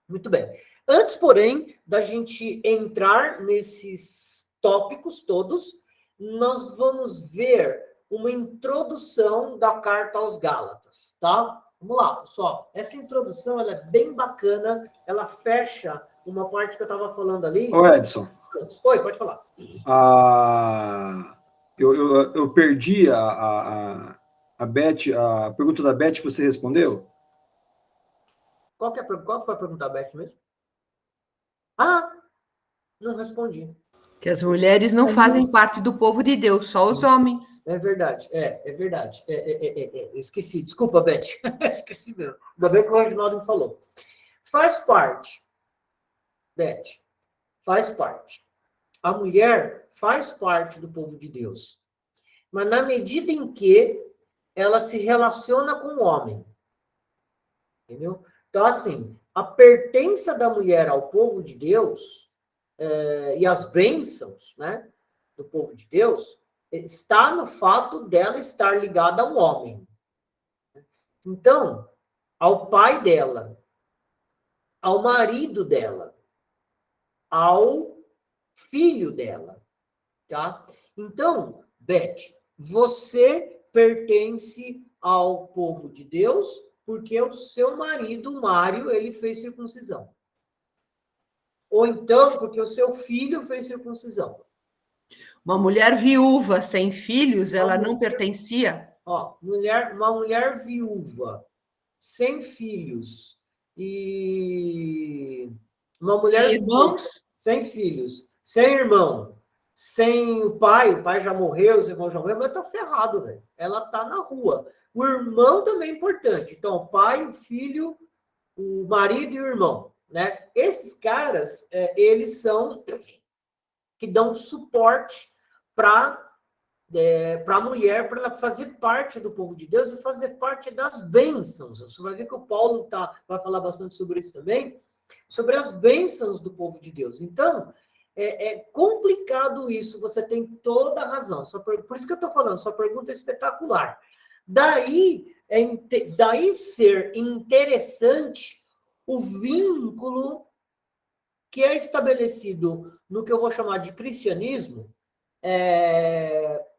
Muito bem. Antes, porém, da gente entrar nesses tópicos todos, nós vamos ver uma introdução da carta aos Gálatas, tá? Vamos lá, pessoal. Essa introdução, ela é bem bacana, ela fecha uma parte que eu estava falando ali. Ô, Edson. Oi, pode falar. Eu perdi a Beth, a pergunta da Beth, você respondeu? Qual foi a pergunta da Beth mesmo? Não respondi. Que as mulheres não fazem parte do povo de Deus, só os homens. É verdade, é verdade. Esqueci, desculpa, Beth. Esqueci mesmo. Ainda bem que o Reginaldo me falou. Faz parte, Beth, faz parte. A mulher faz parte do povo de Deus. Mas na medida em que ela se relaciona com o homem. Entendeu? Então, assim, a pertença da mulher ao povo de Deus e as bênçãos, né, do povo de Deus está no fato dela estar ligada ao homem. Então, ao pai dela, ao marido dela, ao filho dela, tá? Então, Beth, você pertence ao povo de Deus porque o seu marido, Mário, ele fez circuncisão. Ou então, porque o seu filho fez circuncisão. Uma mulher viúva sem filhos, ela não pertencia? Uma mulher viúva, sem filhos, e uma mulher... Sem irmãos? Sem filhos, sem irmão, sem o pai já morreu, os irmãos já morreram, mas tá ferrado, velho. Ela tá na rua. O irmão também é importante. Então, o pai, o filho, o marido e o irmão, né? Esses caras, eles são que dão suporte para a mulher, para ela fazer parte do povo de Deus e fazer parte das bênçãos. Você vai ver que o Paulo vai falar bastante sobre isso também, sobre as bênçãos do povo de Deus. Então, é complicado isso, você tem toda a razão. Por isso que eu estou falando, sua pergunta é espetacular. Daí ser interessante o vínculo que é estabelecido no que eu vou chamar de cristianismo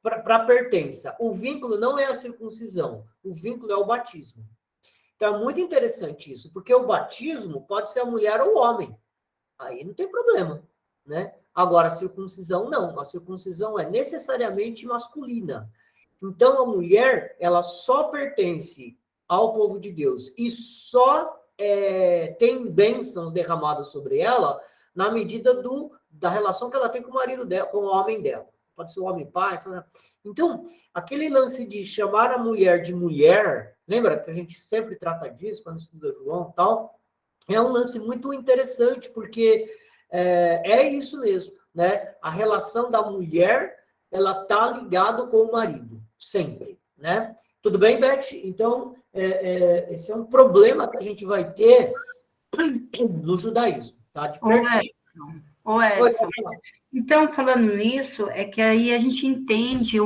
para a pertença. O vínculo não é a circuncisão, o vínculo é o batismo. Então, é muito interessante isso, porque o batismo pode ser a mulher ou o homem. Aí não tem problema, né? Agora, a circuncisão, não. A circuncisão é necessariamente masculina. Então, a mulher, ela só pertence ao povo de Deus e só tem bênçãos derramadas sobre ela na medida da relação que ela tem com o marido dela, com o homem dela. Pode ser o homem pai. Então, aquele lance de chamar a mulher de mulher, lembra que a gente sempre trata disso quando estuda João e tal? É um lance muito interessante, porque é isso mesmo, né? A relação da mulher, ela tá ligada com o marido, sempre, né? Tudo bem, Beth? Então, esse é um problema que a gente vai ter no judaísmo, tá? Ô, Edson. Então, falando nisso, é que aí a gente entende,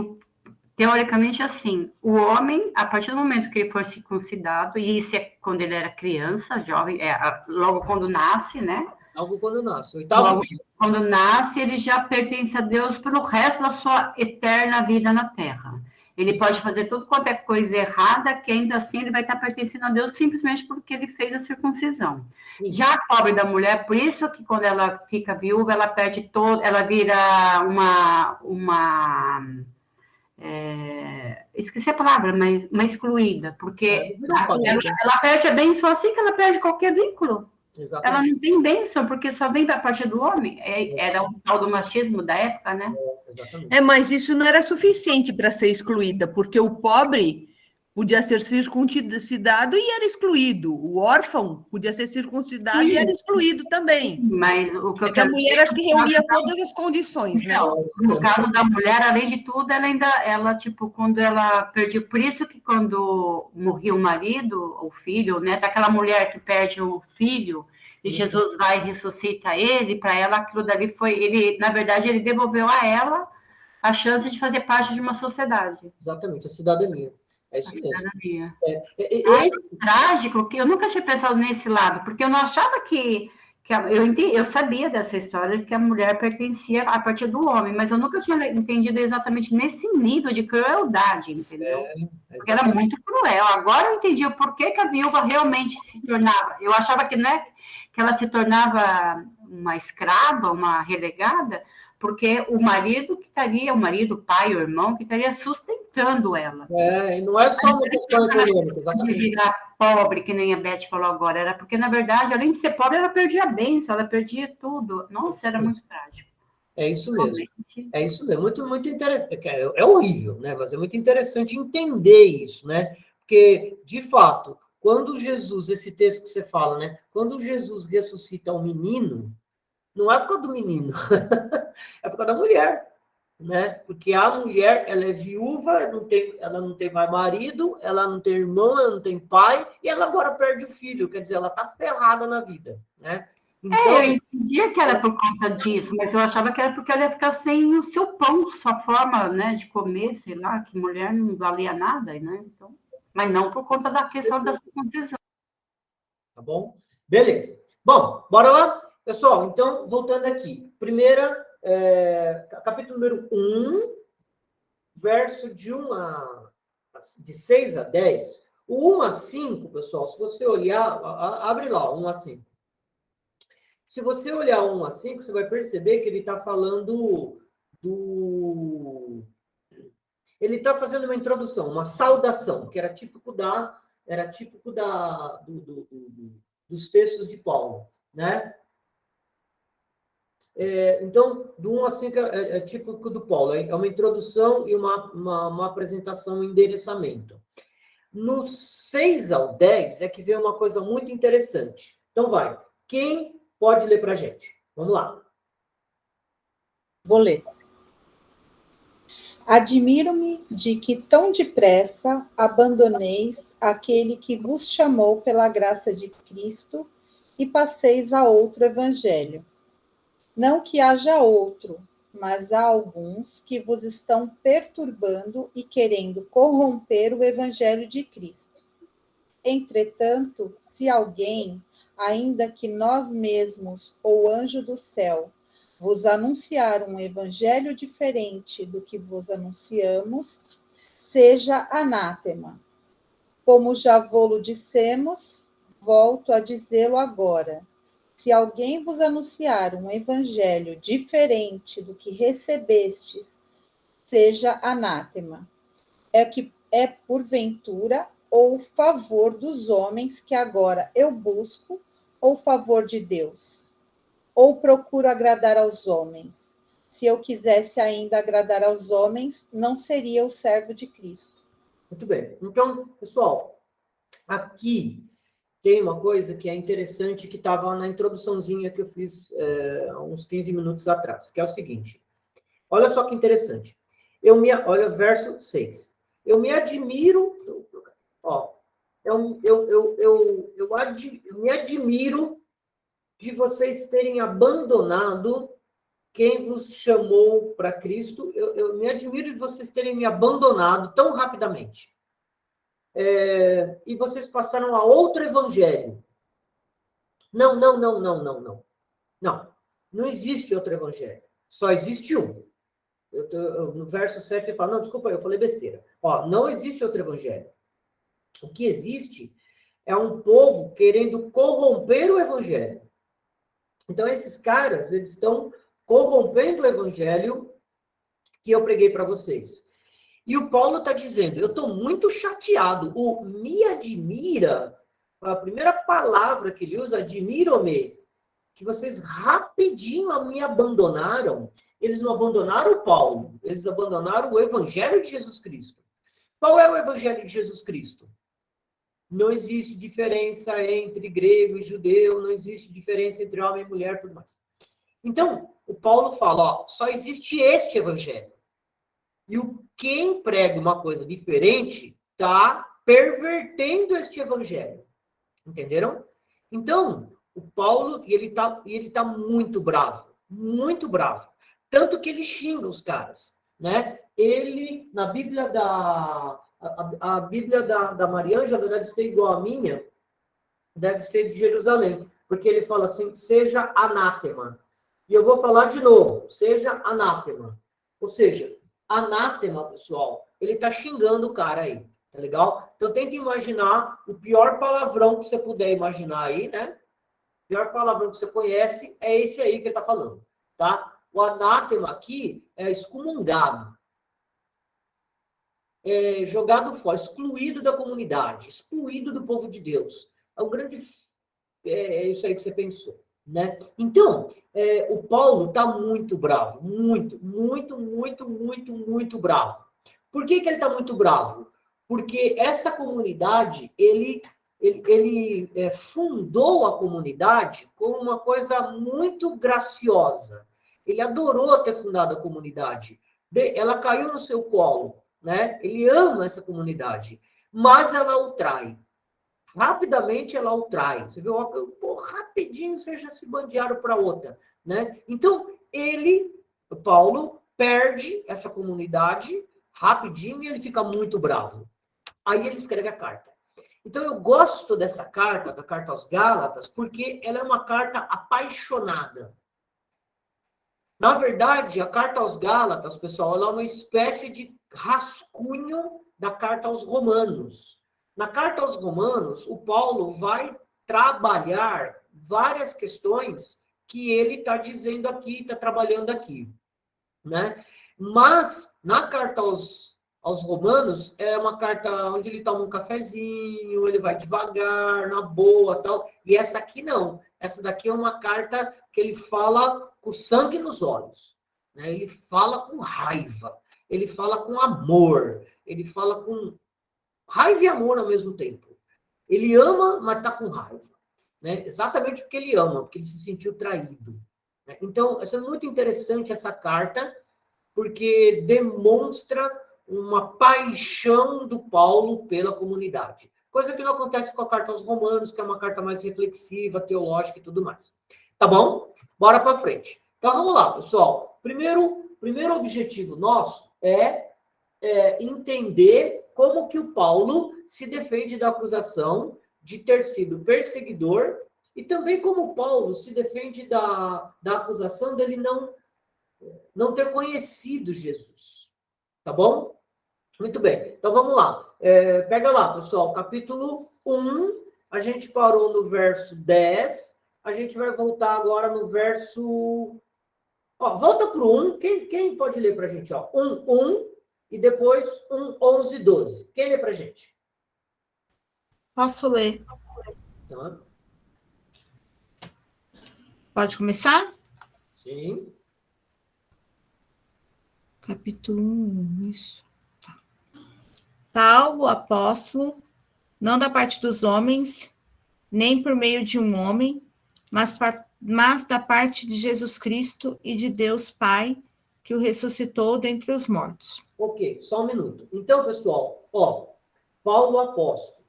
teoricamente, assim, o homem, a partir do momento que ele for circuncidado, e isso é quando ele era criança, jovem, logo quando nasce, né? Logo quando nasce. Quando nasce, ele já pertence a Deus pelo resto da sua eterna vida na Terra. Ele pode fazer tudo quanto é coisa errada, que ainda assim ele vai estar pertencendo a Deus simplesmente porque ele fez a circuncisão. Sim. Já a pobre da mulher, por isso que quando ela fica viúva, ela perde ela vira esqueci a palavra, mas uma excluída, porque ela perde a bênção assim que ela perde qualquer vínculo. Exatamente. Ela não tem bênção, porque só vem da parte do homem. Era o tal do machismo da época, né? Mas isso não era suficiente para ser excluída, porque o pobre, podia ser circuncidado e era excluído. O órfão podia ser circuncidado Sim. e era excluído também. Mas o que eu É que a quero mulher acho que reunia todas as condições, né? Não, no caso da mulher, além de tudo, ela tipo, quando ela perdia, por isso que quando morria o marido, o filho, né, daquela mulher que perde o filho, e Jesus vai e ressuscita ele, para ela aquilo dali foi, ele, na verdade, ele devolveu a ela a chance de fazer parte de uma sociedade. Exatamente, a cidadania. É isso A mesmo. cidadania. Esse, Trágico, que eu nunca tinha pensado nesse lado, porque eu não achava que eu sabia dessa história de que a mulher pertencia a partir do homem, mas eu nunca tinha entendido exatamente nesse nível de crueldade, entendeu? Porque era muito cruel. Agora eu entendi o porquê que a viúva realmente se tornava. Eu achava que, né, que ela se tornava uma escrava, uma relegada, porque o marido que estaria, o marido, o pai, o irmão, que estaria sustentando ela. e não é só uma questão econômica, De exatamente. virar pobre, que nem a Beth falou agora, era porque, na verdade, além de ser pobre, ela perdia a bênção, ela perdia tudo. Nossa, era muito trágico. É isso mesmo. Realmente. É isso mesmo. Muito, muito interessante. É horrível, né? Mas é muito interessante entender isso, né? Porque, de fato, quando Jesus, esse texto que você fala, né? Quando Jesus ressuscita um menino, não é por causa do menino, é por causa da mulher, né? Porque a mulher, ela é viúva, ela não tem mais marido, ela não tem irmão, ela não tem pai, e ela agora perde o filho, quer dizer, ela tá ferrada na vida, né? Então, Eu entendia que era por conta disso, mas eu achava que era porque ela ia ficar sem o seu pão, sua forma, né, de comer, sei lá, que mulher não valia nada, né? Então, mas não por conta da questão da circuncisão. tá bom? Beleza. Bom, bora lá? Pessoal, então, voltando aqui. Capítulo número 1, verso de 6 a 10. O 1 a 5, pessoal, se você olhar, abre lá, 1 a 5. Se você olhar 1 a 5, você vai perceber que ele está falando ele está fazendo uma introdução, uma saudação, que era típico dos textos de Paulo, né? Então, do 1 a 5 é típico do Paulo, é uma introdução e uma apresentação, um endereçamento. No 6 ao 10 é que vem uma coisa muito interessante. Então, vai. Quem pode ler para a gente? Vamos lá. Vou ler. Admiro-me de que tão depressa abandoneis aquele que vos chamou pela graça de Cristo e passeis a outro evangelho. Não que haja outro, mas há alguns que vos estão perturbando e querendo corromper o evangelho de Cristo. Entretanto, se alguém, ainda que nós mesmos ou anjo do céu, vos anunciar um evangelho diferente do que vos anunciamos, seja anátema. Como já vô-lo dissemos, volto a dizê-lo agora. Se alguém vos anunciar um evangelho diferente do que recebestes, seja anátema. É porventura ou favor dos homens que agora eu busco, ou favor de Deus? Ou procuro agradar aos homens? Se eu quisesse ainda agradar aos homens, não seria o servo de Cristo. Muito bem. Então, pessoal, aqui tem uma coisa que é interessante, que estava na introduçãozinha que eu fiz há uns 15 minutos atrás, que é o seguinte. Olha só que interessante. Olha o verso 6. Eu me admiro... eu me admiro de vocês terem abandonado quem vos chamou para Cristo. Eu me admiro de vocês terem me abandonado tão rapidamente. E vocês passaram a outro evangelho. Não. Não existe outro evangelho. Só existe um. No verso 7 ele fala, não, desculpa, eu falei besteira. Não existe outro evangelho. O que existe é um povo querendo corromper o evangelho. Então, esses caras, eles estão corrompendo o evangelho que eu preguei para vocês. E o Paulo está dizendo, eu estou muito chateado. O me admira, a primeira palavra que ele usa, admiro-me, que vocês rapidinho me abandonaram. Eles não abandonaram o Paulo, eles abandonaram o evangelho de Jesus Cristo. Qual é o evangelho de Jesus Cristo? Não existe diferença entre grego e judeu, não existe diferença entre homem e mulher, tudo mais. Então, o Paulo fala, ó, só existe este evangelho. E quem prega uma coisa diferente está pervertendo este evangelho. Entenderam? Então, o Paulo, ele tá muito bravo. Muito bravo. Tanto que ele xinga os caras, né? Ele, na Bíblia a Bíblia da Mariângela deve ser igual à minha, deve ser de Jerusalém, porque ele fala assim, seja anátema. E eu vou falar de novo, seja anátema. Ou seja, anátema, pessoal, ele tá xingando o cara aí, tá legal? Então tenta imaginar o pior palavrão que você puder imaginar aí, né? O pior palavrão que você conhece é esse aí que ele tá falando, tá? O anátema aqui é excomungado. Jogado fora, excluído da comunidade, excluído do povo de Deus. É um grande... É isso aí que você pensou, né? Então, o Paulo está muito bravo, muito bravo. Por que ele está muito bravo? Porque essa comunidade, ele fundou a comunidade como uma coisa muito graciosa. Ele adorou ter fundado a comunidade. Ela caiu no seu colo, né? Ele ama essa comunidade, mas ela o trai. Rapidamente ela o trai. Você viu? Rapidinho vocês já se bandearam para outra, né? Então, Paulo, perde essa comunidade rapidinho e ele fica muito bravo. Aí ele escreve a carta. Então, eu gosto dessa carta, da carta aos Gálatas, porque ela é uma carta apaixonada. Na verdade, a carta aos Gálatas, pessoal, ela é uma espécie de rascunho da carta aos Romanos. Na carta aos Romanos, o Paulo vai trabalhar várias questões que ele está dizendo aqui, está trabalhando aqui, né? Mas, na carta aos Romanos, é uma carta onde ele toma um cafezinho, ele vai devagar, na boa, tal. E essa aqui não. Essa daqui é uma carta que ele fala com sangue nos olhos, né? Ele fala com raiva, ele fala com amor, ele fala com raiva e amor ao mesmo tempo. Ele ama, mas está com raiva, né? Exatamente porque ele ama, porque ele se sentiu traído, né? Então, é muito interessante essa carta, porque demonstra uma paixão do Paulo pela comunidade. Coisa que não acontece com a carta aos Romanos, que é uma carta mais reflexiva, teológica e tudo mais. Tá bom? Bora para frente. Então, vamos lá, pessoal. Primeiro objetivo nosso é entender como que o Paulo se defende da acusação de ter sido perseguidor e também como o Paulo se defende da acusação dele não ter conhecido Jesus. Tá bom? Muito bem. Então, vamos lá. Pega lá, pessoal. Capítulo 1. A gente parou no verso 10. A gente vai voltar agora no verso... volta para o 1. Quem pode ler para a gente? 1, e depois 11, 12. Quem lê para a gente? Posso ler. Tá. Pode começar? Sim. Capítulo 1, isso. Tá. Tal o apóstolo, não da parte dos homens, nem por meio de um homem, mas da parte de Jesus Cristo e de Deus Pai, que o ressuscitou dentre os mortos. Ok, só um minuto. Então, pessoal, Paulo apóstolo,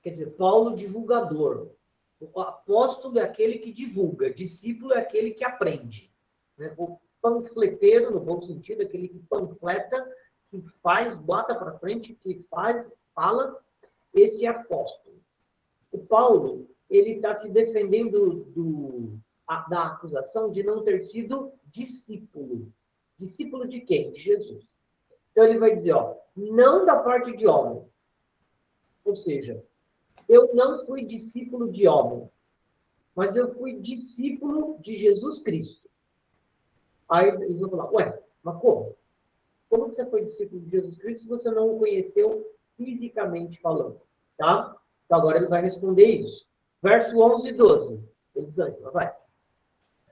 quer dizer, Paulo divulgador. O apóstolo é aquele que divulga, discípulo é aquele que aprende, né? O panfleteiro, no bom sentido, aquele que panfleta, que faz, bota para frente, que faz, fala, esse é apóstolo. O Paulo, ele está se defendendo da acusação de não ter sido discípulo. Discípulo de quem? De Jesus. Então ele vai dizer, não da parte de homem. Ou seja, eu não fui discípulo de homem, mas eu fui discípulo de Jesus Cristo. Aí eles vão falar, mas como? Como que você foi discípulo de Jesus Cristo se você não o conheceu fisicamente falando? Tá? Então agora ele vai responder isso. Verso 11 e 12. Elisângela, vai.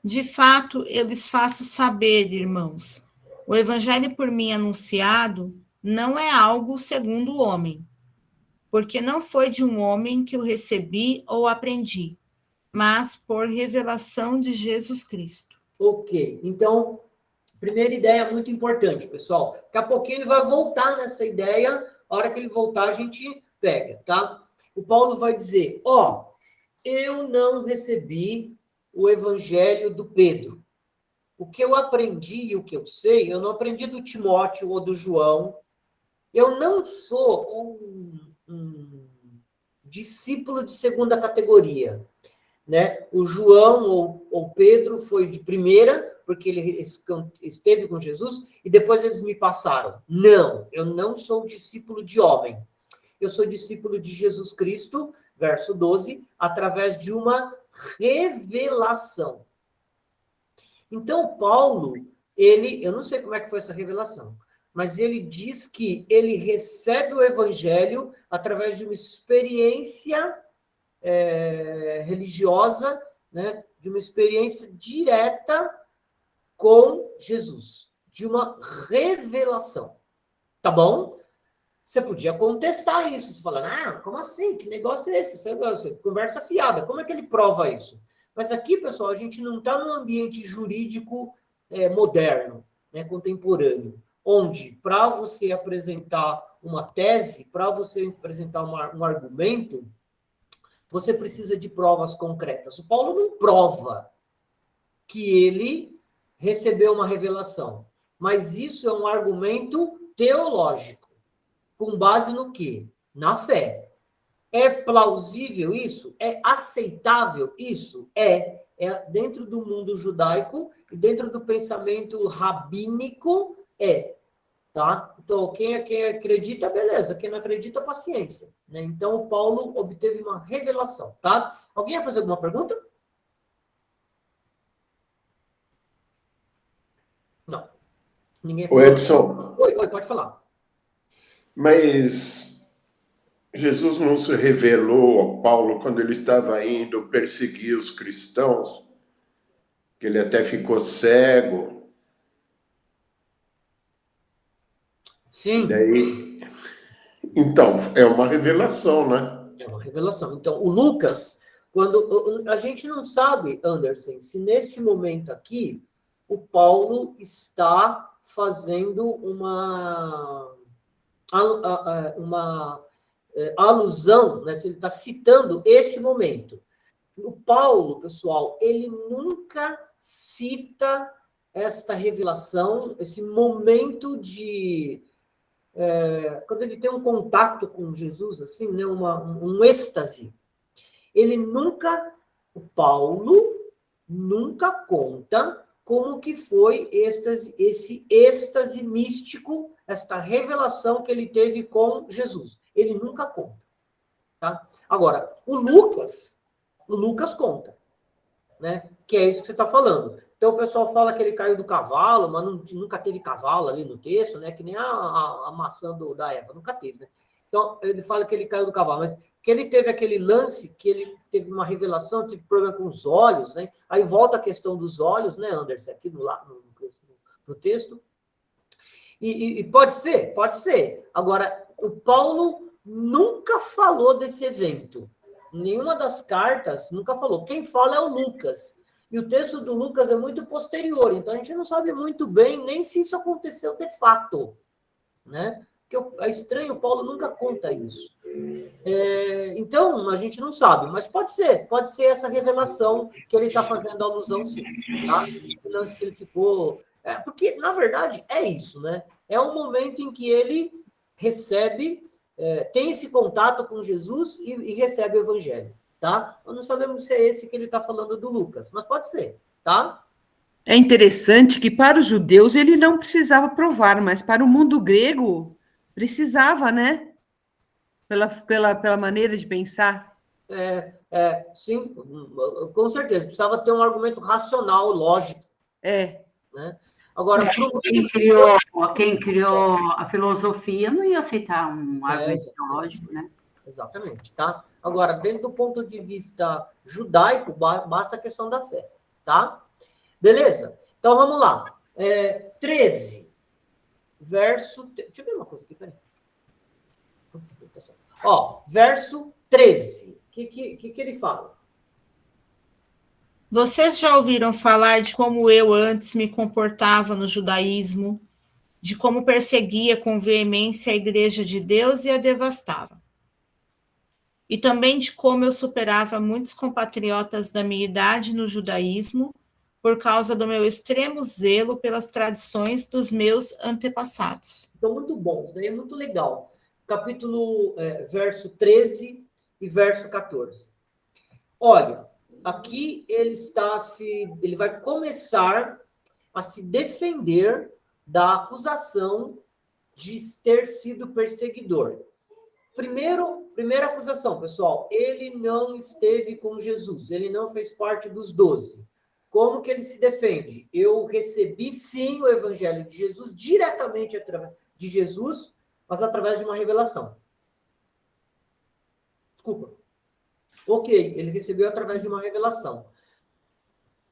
De fato, eu lhes faço saber, irmãos, o evangelho por mim anunciado não é algo segundo o homem, porque não foi de um homem que o recebi ou aprendi, mas por revelação de Jesus Cristo. Ok, então, primeira ideia muito importante, pessoal. Daqui a pouquinho ele vai voltar nessa ideia, a hora que ele voltar a gente pega, tá? O Paulo vai dizer, eu não recebi o evangelho do Pedro. O que eu aprendi e o que eu sei, eu não aprendi do Timóteo ou do João. Eu não sou um discípulo de segunda categoria, né? O João ou Pedro foi de primeira, porque ele esteve com Jesus, e depois eles me passaram. Não, eu não sou discípulo de homem. Eu sou discípulo de Jesus Cristo, verso 12, através de uma revelação. Então, Paulo, eu não sei como é que foi essa revelação, mas ele diz que ele recebe o evangelho através de uma experiência religiosa, né, de uma experiência direta com Jesus, de uma revelação. Tá bom? Você podia contestar isso, você falando, como assim? Que negócio é esse? Você conversa fiada, como é que ele prova isso? Mas aqui, pessoal, a gente não está num ambiente jurídico moderno, né, contemporâneo, onde, para você apresentar uma tese, para você apresentar um argumento, você precisa de provas concretas. O Paulo não prova que ele recebeu uma revelação, mas isso é um argumento teológico. Com base no quê? Na fé. É plausível isso? É aceitável isso? É dentro do mundo judaico e dentro do pensamento rabínico, tá? Então, quem acredita, beleza. Quem não acredita, paciência. Né? Então, o Paulo obteve uma revelação, tá? Alguém vai fazer alguma pergunta? Não. Ninguém O Edson, Oi, pode falar. mas Jesus não se revelou a Paulo quando ele estava indo perseguir os cristãos, que ele até ficou cego. Sim. Daí, então, é uma revelação, né? É uma revelação. Então, o Lucas, quando a gente não sabe, Anderson, se neste momento aqui o Paulo está fazendo uma alusão, né? Se ele está citando este momento. O Paulo, pessoal, ele nunca cita esta revelação, esse momento de quando ele tem um contato com Jesus, assim, né, um êxtase, o Paulo nunca conta como que foi esse êxtase místico, esta revelação que ele teve com Jesus. Ele nunca conta. Tá? Agora, o Lucas conta, né? Que é isso que você está falando. Então, o pessoal fala que ele caiu do cavalo, mas nunca teve cavalo ali no texto, né? Que nem a maçã da Eva, nunca teve, né? Então, ele fala que ele caiu do cavalo, mas que ele teve aquele lance, que ele teve uma revelação, teve problema com os olhos, né? Aí volta a questão dos olhos, né, Anderson, aqui no texto. E pode ser. Agora, o Paulo nunca falou desse evento. Nenhuma das cartas nunca falou. Quem fala é o Lucas. E o texto do Lucas é muito posterior, então a gente não sabe muito bem nem se isso aconteceu de fato, né? Porque é estranho, o Paulo nunca conta isso. Então, a gente não sabe, mas pode ser essa revelação que ele está fazendo alusão, sim, tá? O lance que ele ficou... porque, na verdade, é isso, né? É um momento em que ele recebe, tem esse contato com Jesus e recebe o evangelho. Tá? Nós não sabemos se é esse que ele está falando do Lucas, mas pode ser, tá? É interessante que para os judeus ele não precisava provar, mas para o mundo grego precisava, né? Pela maneira de pensar. Sim, com certeza. Precisava ter um argumento racional, lógico. Né? Agora, quem criou a filosofia não ia aceitar um argumento teológico, né? Exatamente, tá? Agora, dentro do ponto de vista judaico, basta a questão da fé, tá? Beleza? Então, vamos lá. 13. verso... Deixa eu ver uma coisa aqui, peraí. Ó, verso 13. O que ele fala? Vocês já ouviram falar de como eu antes me comportava no judaísmo, de como perseguia com veemência a igreja de Deus e a devastava. E também de como eu superava muitos compatriotas da minha idade no judaísmo por causa do meu extremo zelo pelas tradições dos meus antepassados. Então, muito bom, isso daí é muito legal. Verso 13 e verso 14. Olha, aqui ele vai começar a se defender da acusação de ter sido perseguidor. Primeira acusação, pessoal, ele não esteve com Jesus, ele não fez parte dos 12. Como que ele se defende? Eu recebi, sim, o evangelho de Jesus, diretamente através de Jesus, mas através de uma revelação. Desculpa. Ok, ele recebeu através de uma revelação.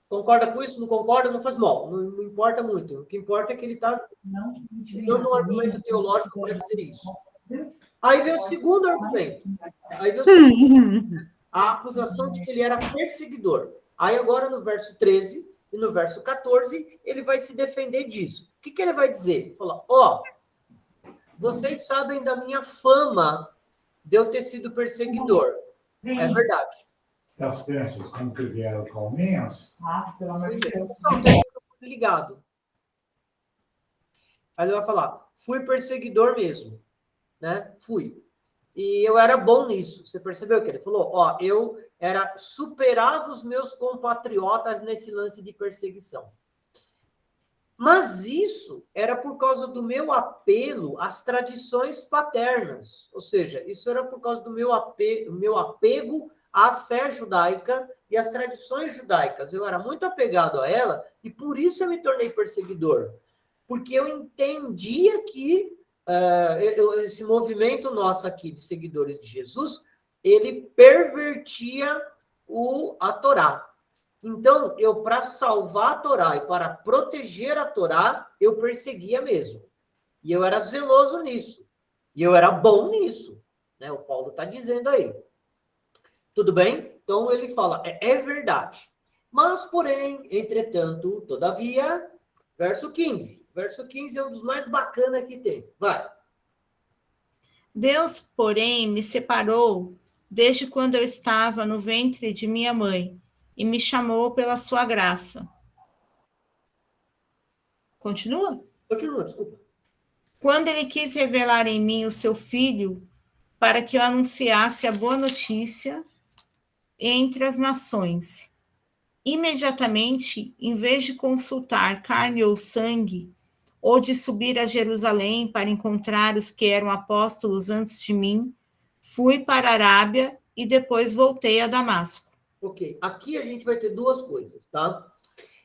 Concorda com isso? Não concorda? Não faz mal. Não importa muito. O que importa é que ele está dando um argumento teológico para dizer isso. Aí vem o segundo argumento. A acusação de que ele era perseguidor. Aí agora no verso 13 e no verso 14, ele vai se defender disso. O que ele vai dizer? Ele fala, vocês sabem da minha fama de eu ter sido perseguidor. É verdade. Das crianças, como que vieram calminhas? Pelo amor de Deus. Não, tem o microfone ligado. Aí ele vai falar, fui perseguidor mesmo, né? Fui. E eu era bom nisso. Você percebeu que ele falou? Eu superava os meus compatriotas nesse lance de perseguição. Mas isso era por causa do meu apelo às tradições paternas. Ou seja, isso era por causa do meu apego à fé judaica e às tradições judaicas. Eu era muito apegado a ela e por isso eu me tornei perseguidor. Porque eu entendia que esse movimento nosso aqui de seguidores de Jesus, ele pervertia a Torá. Então, para salvar a Torá e para proteger a Torá, eu perseguia mesmo. E eu era zeloso nisso. E eu era bom nisso. Né? O Paulo está dizendo aí. Tudo bem? Então, ele fala, é verdade. Mas, porém, entretanto, todavia, verso 15. Verso 15 é um dos mais bacanas que tem. Vai. Deus, porém, me separou desde quando eu estava no ventre de minha mãe e me chamou pela sua graça. Continua? Continua, desculpa. Quando ele quis revelar em mim o seu filho, para que eu anunciasse a boa notícia entre as nações. Imediatamente, em vez de consultar carne ou sangue, ou de subir a Jerusalém para encontrar os que eram apóstolos antes de mim, fui para a Arábia e depois voltei a Damasco. Ok, aqui a gente vai ter duas coisas, tá?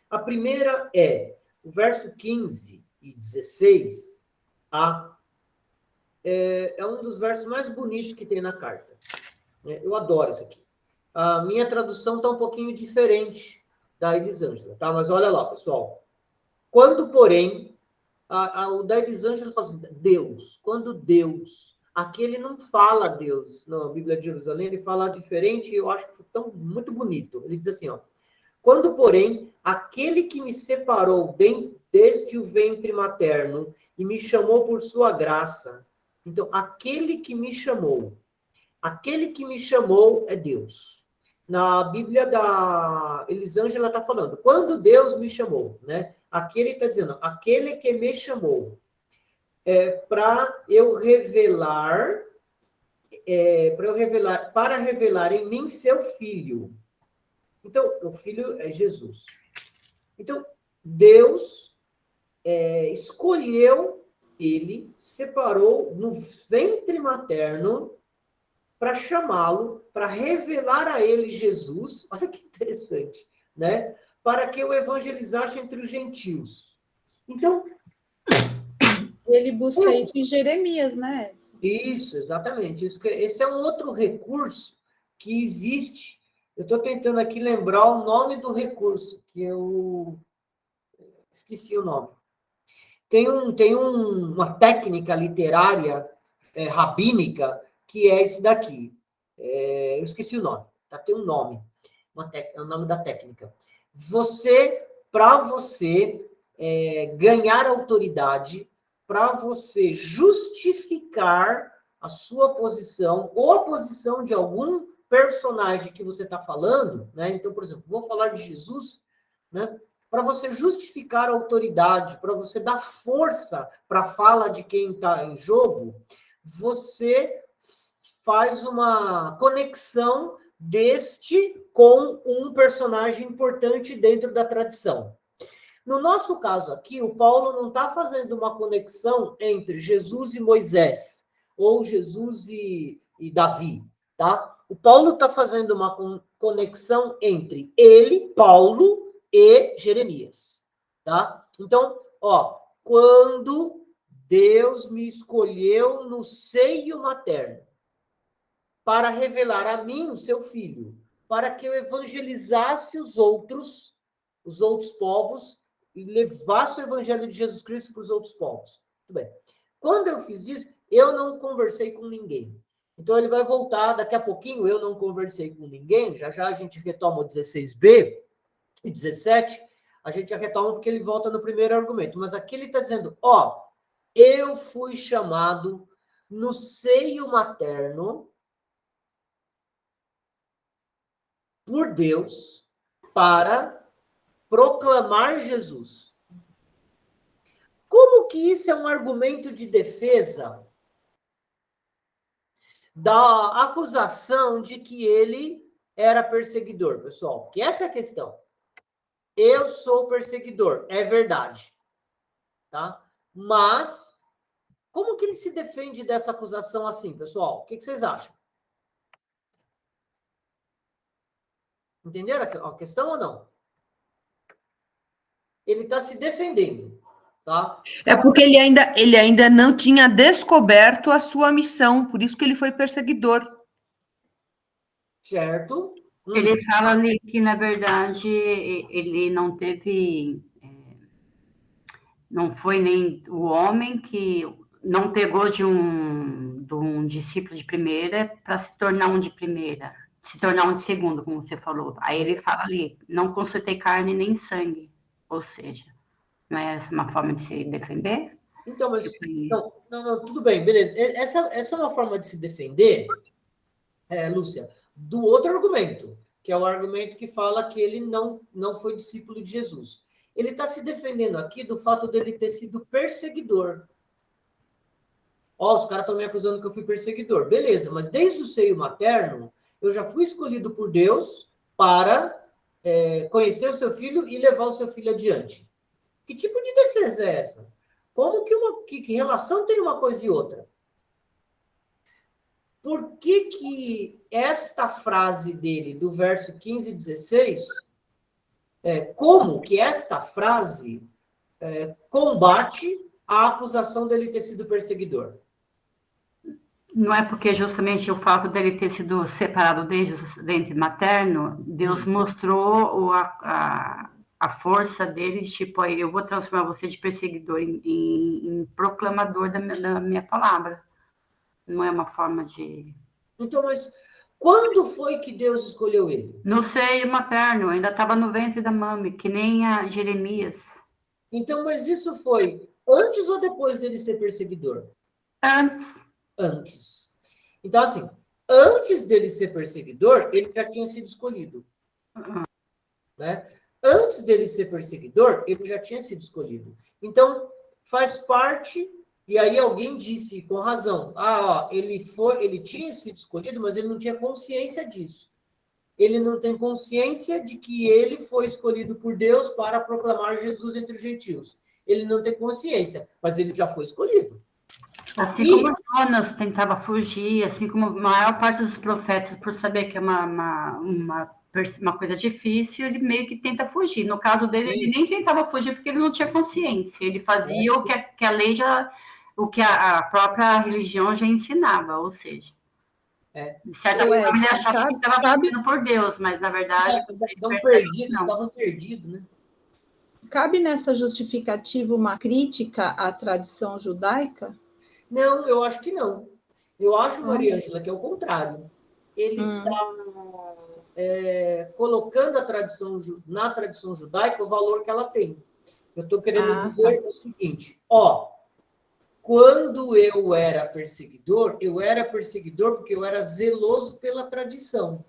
A primeira é o verso 15 e 16, é um dos versos mais bonitos que tem na carta. Eu adoro isso aqui. A minha tradução está um pouquinho diferente da Elisângela, tá? Mas olha lá, pessoal. Quando, porém, o da Elisângela fala assim, Deus, quando Deus, aqui ele não fala Deus, na Bíblia de Jerusalém, ele fala diferente e eu acho muito bonito. Ele diz assim, quando, porém, aquele que me separou desde o ventre materno e me chamou por sua graça, então, aquele que me chamou é Deus. Na Bíblia da Elisângela está falando, quando Deus me chamou, né? Aqui ele está dizendo, aquele que me chamou, para revelar em mim seu filho. Então, o filho é Jesus. Então, Deus escolheu ele, separou no ventre materno para chamá-lo, para revelar a ele Jesus. Olha que interessante, né? Para que o evangelizasse entre os gentios. Então, ele busca isso em Jeremias, né, Edson? Isso, exatamente. Esse é um outro recurso que existe. Eu estou tentando aqui lembrar o nome do recurso, que eu esqueci o nome. tem uma técnica literária rabínica que é esse daqui. Eu esqueci o nome, tá? Tem um nome. É o nome da técnica. Para você ganhar autoridade, para você justificar a sua posição ou a posição de algum personagem que você está falando, né? Então, por exemplo, vou falar de Jesus, né? Para você justificar a autoridade, para você dar força para a fala de quem está em jogo, você faz uma conexão deste com um personagem importante dentro da tradição. No nosso caso aqui, o Paulo não está fazendo uma conexão entre Jesus e Moisés, ou Jesus e Davi, tá? O Paulo está fazendo uma conexão entre ele, Paulo, e Jeremias, tá? Então, quando Deus me escolheu no seio materno para revelar a mim, o seu filho, para que eu evangelizasse os outros povos e levasse o evangelho de Jesus Cristo para os outros povos. Muito bem. Quando eu fiz isso, eu não conversei com ninguém. Então, ele vai voltar daqui a pouquinho, eu não conversei com ninguém, já a gente retoma o 16b e 17, a gente já retoma porque ele volta no primeiro argumento. Mas aqui ele está dizendo, eu fui chamado no seio materno por Deus para proclamar Jesus. Como que isso é um argumento de defesa da acusação de que ele era perseguidor, pessoal? Porque essa é a questão. Eu sou perseguidor, é verdade, tá? Mas como que ele se defende dessa acusação assim, pessoal? O que vocês acham? Entenderam a questão ou não? Ele está se defendendo, tá? É porque ele ainda não tinha descoberto a sua missão, por isso que ele foi perseguidor. Certo? Ele fala ali que, na verdade, ele não teve... Não foi nem o homem que não pegou de um discípulo de primeira para se tornar um de primeira, se tornar um de segundo, como você falou. Aí ele fala ali, não consultei carne nem sangue. Ou seja, não é essa uma forma de se defender? Então, mas... Não, tudo bem, beleza. Essa é uma forma de se defender, Lúcia, do outro argumento, que é o argumento que fala que ele não foi discípulo de Jesus. Ele está se defendendo aqui do fato dele ter sido perseguidor. Os caras estão me acusando que eu fui perseguidor. Beleza, mas desde o seio materno, eu já fui escolhido por Deus para conhecer o seu filho e levar o seu filho adiante. Que tipo de defesa é essa? Como que relação tem uma coisa e outra? Por que esta frase dele, do verso 15 e 16, como que esta frase combate a acusação dele ter sido perseguidor? Não é porque justamente o fato dele ter sido separado desde o ventre materno, Deus mostrou a força dele, tipo, eu vou transformar você de perseguidor em proclamador da minha palavra. Não é uma forma de... Então, mas quando foi que Deus escolheu ele? No seio materno, ainda estava no ventre da mãe, que nem a Jeremias. Então, mas isso foi antes ou depois dele ser perseguidor? Antes. Então, assim, antes dele ser perseguidor, ele já tinha sido escolhido. Né? Antes dele ser perseguidor, ele já tinha sido escolhido. Então, faz parte... E aí alguém disse, com razão, ele tinha sido escolhido, mas ele não tinha consciência disso. Ele não tem consciência de que ele foi escolhido por Deus para proclamar Jesus entre os gentios. Ele não tem consciência, mas ele já foi escolhido. Assim como Jonas tentava fugir, assim como a maior parte dos profetas, por saber que é uma coisa difícil, ele meio que tenta fugir. No caso dele, ele nem tentava fugir porque ele não tinha consciência. Ele fazia o que a lei já... O que a própria religião já ensinava, ou seja... De certa forma, ele achava que estava fazendo por Deus, mas, na verdade... Estavam perdidos, né? Cabe nessa justificativa uma crítica à tradição judaica? Não, eu acho que não. Eu acho, Maria Ângela, que é o contrário. Ele está colocando na tradição judaica o valor que ela tem. Eu estou querendo dizer o seguinte, quando eu era perseguidor porque eu era zeloso pela tradição.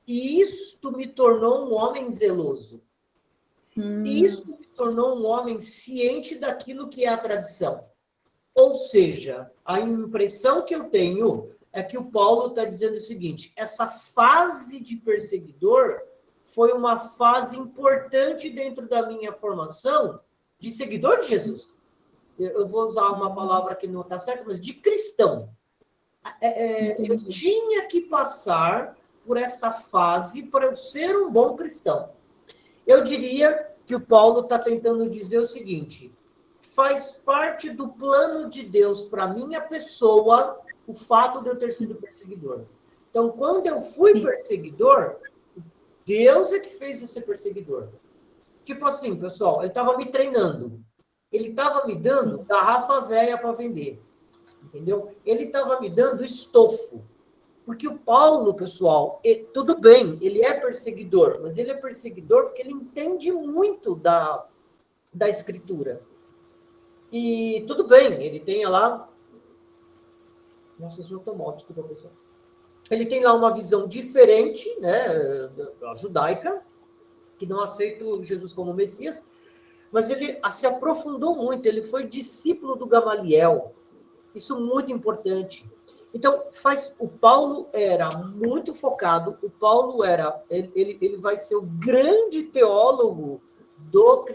E isto me tornou um homem zeloso. Isso me tornou um homem ciente daquilo que é a tradição. Ou seja, a impressão que eu tenho é que o Paulo está dizendo o seguinte, essa fase de perseguidor foi uma fase importante dentro da minha formação de seguidor de Jesus. Eu vou usar uma palavra que não está certa, mas de cristão. Eu tinha que passar por essa fase para eu ser um bom cristão. Eu diria que o Paulo está tentando dizer o seguinte, faz parte do plano de Deus para minha pessoa o fato de eu ter sido perseguidor. Então, quando eu fui perseguidor, Deus é que fez eu ser perseguidor. Tipo assim, pessoal, ele estava me treinando. Ele estava me dando garrafa velha para vender. Entendeu? Ele estava me dando estofo. Porque o Paulo, pessoal, tudo bem, ele é perseguidor, mas ele é perseguidor porque ele entende muito da Escritura. E tudo bem, ele tem lá... Nossa, isso já está mal, desculpa, pessoal. Ele tem lá uma visão diferente, né, da judaica, que não aceita Jesus como Messias, mas ele se aprofundou muito, ele foi discípulo do Gamaliel. Isso é muito importante. Então, o Paulo era muito focado, o Paulo ele vai ser o grande teólogo do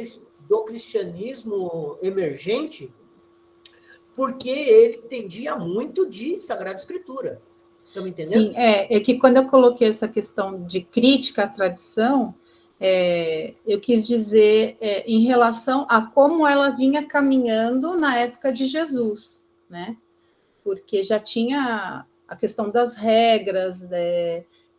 cristianismo emergente, porque ele entendia muito de Sagrada Escritura. Estão me entendendo? Sim, é que quando eu coloquei essa questão de crítica à tradição, eu quis dizer em relação a como ela vinha caminhando na época de Jesus, né? Porque já tinha a questão das regras,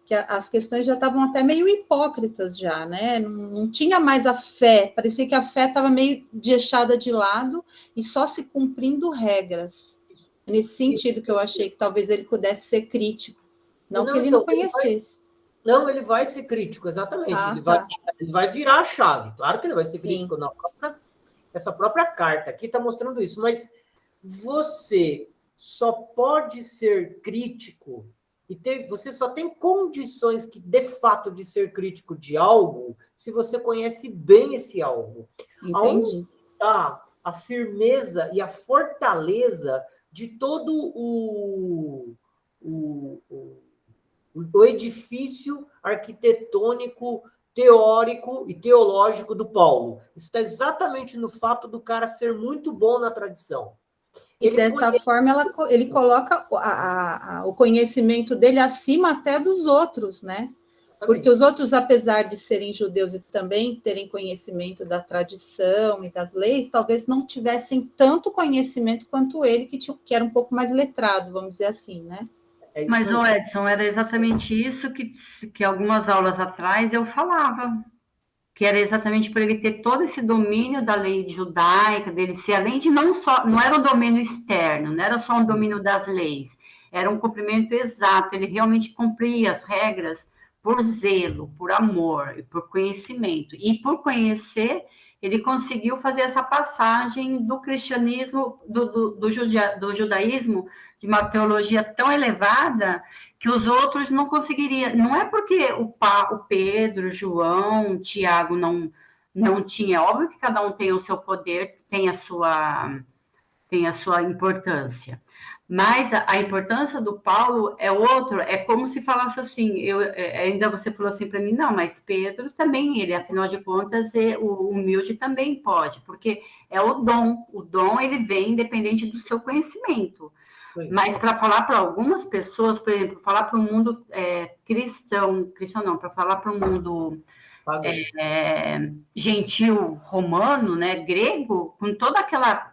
que as questões já estavam até meio hipócritas já, né? Não tinha mais a fé, parecia que a fé estava meio deixada de lado e só se cumprindo regras. Nesse sentido que eu achei que talvez ele pudesse ser crítico, não que ele não conhecesse. Ele vai ser crítico, exatamente. Ele vai virar a chave. Claro que ele vai ser crítico essa própria carta aqui está mostrando isso, mas você só pode ser crítico você só tem condições de fato de ser crítico de algo se você conhece bem esse algo. Entendi. Aonde está a firmeza e a fortaleza de todo o edifício arquitetônico, teórico e teológico do Paulo. Está exatamente no fato do cara ser muito bom na tradição. E dessa forma ele coloca o conhecimento dele acima até dos outros, né? Porque os outros, apesar de serem judeus e também terem conhecimento da tradição e das leis, talvez não tivessem tanto conhecimento quanto ele, que era um pouco mais letrado, vamos dizer assim, né? Mas, Edson, era exatamente isso que algumas aulas atrás eu falava, que era exatamente por ele ter todo esse domínio da lei judaica, dele ser, além de não era um domínio externo, não era só um domínio das leis, era um cumprimento exato, ele realmente cumpria as regras por zelo, por amor e por conhecimento. E por conhecer, ele conseguiu fazer essa passagem do cristianismo, do judaísmo, de uma teologia tão elevada que os outros não conseguiriam. Não é porque o Pedro, João, Tiago não tinha. É óbvio que cada um tem o seu poder, tem a sua importância. Mas a importância do Paulo é outro, é como se falasse assim, ainda você falou assim para mim, não, mas Pedro também, ele, afinal de contas, o humilde também pode, porque é o dom ele vem independente do seu conhecimento. Sim. Mas para falar para algumas pessoas, por exemplo, falar para o mundo cristão não, para falar para o mundo gentil romano, né, grego, com toda aquela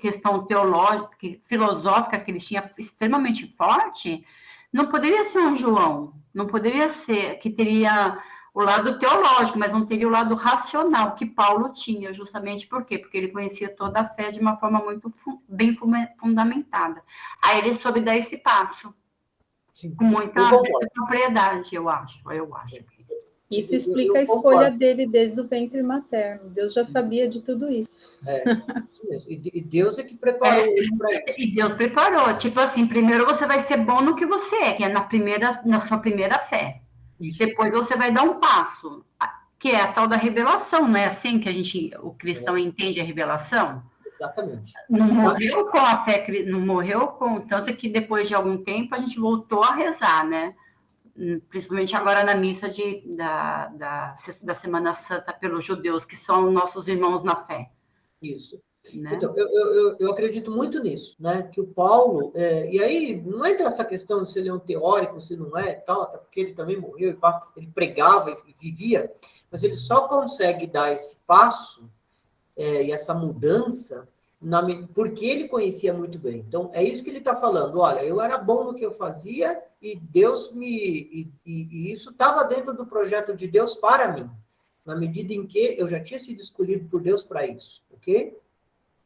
questão teológica, filosófica que ele tinha extremamente forte, não poderia ser um João, não poderia ser que teria o lado teológico, mas não teria o lado racional que Paulo tinha, justamente por quê? Porque ele conhecia toda a fé de uma forma muito bem fundamentada. Aí ele soube dar esse passo, Sim. com muita propriedade, eu acho. Isso explica a escolha dele desde o ventre materno. Deus já sabia de tudo isso. Isso mesmo. E Deus é que preparou ele para isso. E Deus preparou. Tipo assim, primeiro você vai ser bom no que você é, que é na sua primeira fé. Isso. Depois você vai dar um passo, que é a tal da revelação, não é assim que o cristão entende a revelação? Exatamente. Não morreu com a fé, não morreu com... Tanto que depois de algum tempo a gente voltou a rezar, né? Principalmente agora na missa da Semana Santa pelos judeus, que são nossos irmãos na fé. Isso. Né? Então, eu acredito muito nisso, né? Que o Paulo, e aí não entra essa questão de se ele é um teórico, se não é, tal, até porque ele também morreu, ele pregava e vivia, mas ele só consegue dar esse passo e essa mudança porque ele conhecia muito bem. Então, é isso que ele está falando. Olha, eu era bom no que eu fazia e Deus e isso estava dentro do projeto de Deus para mim, na medida em que eu já tinha sido escolhido por Deus para isso, ok?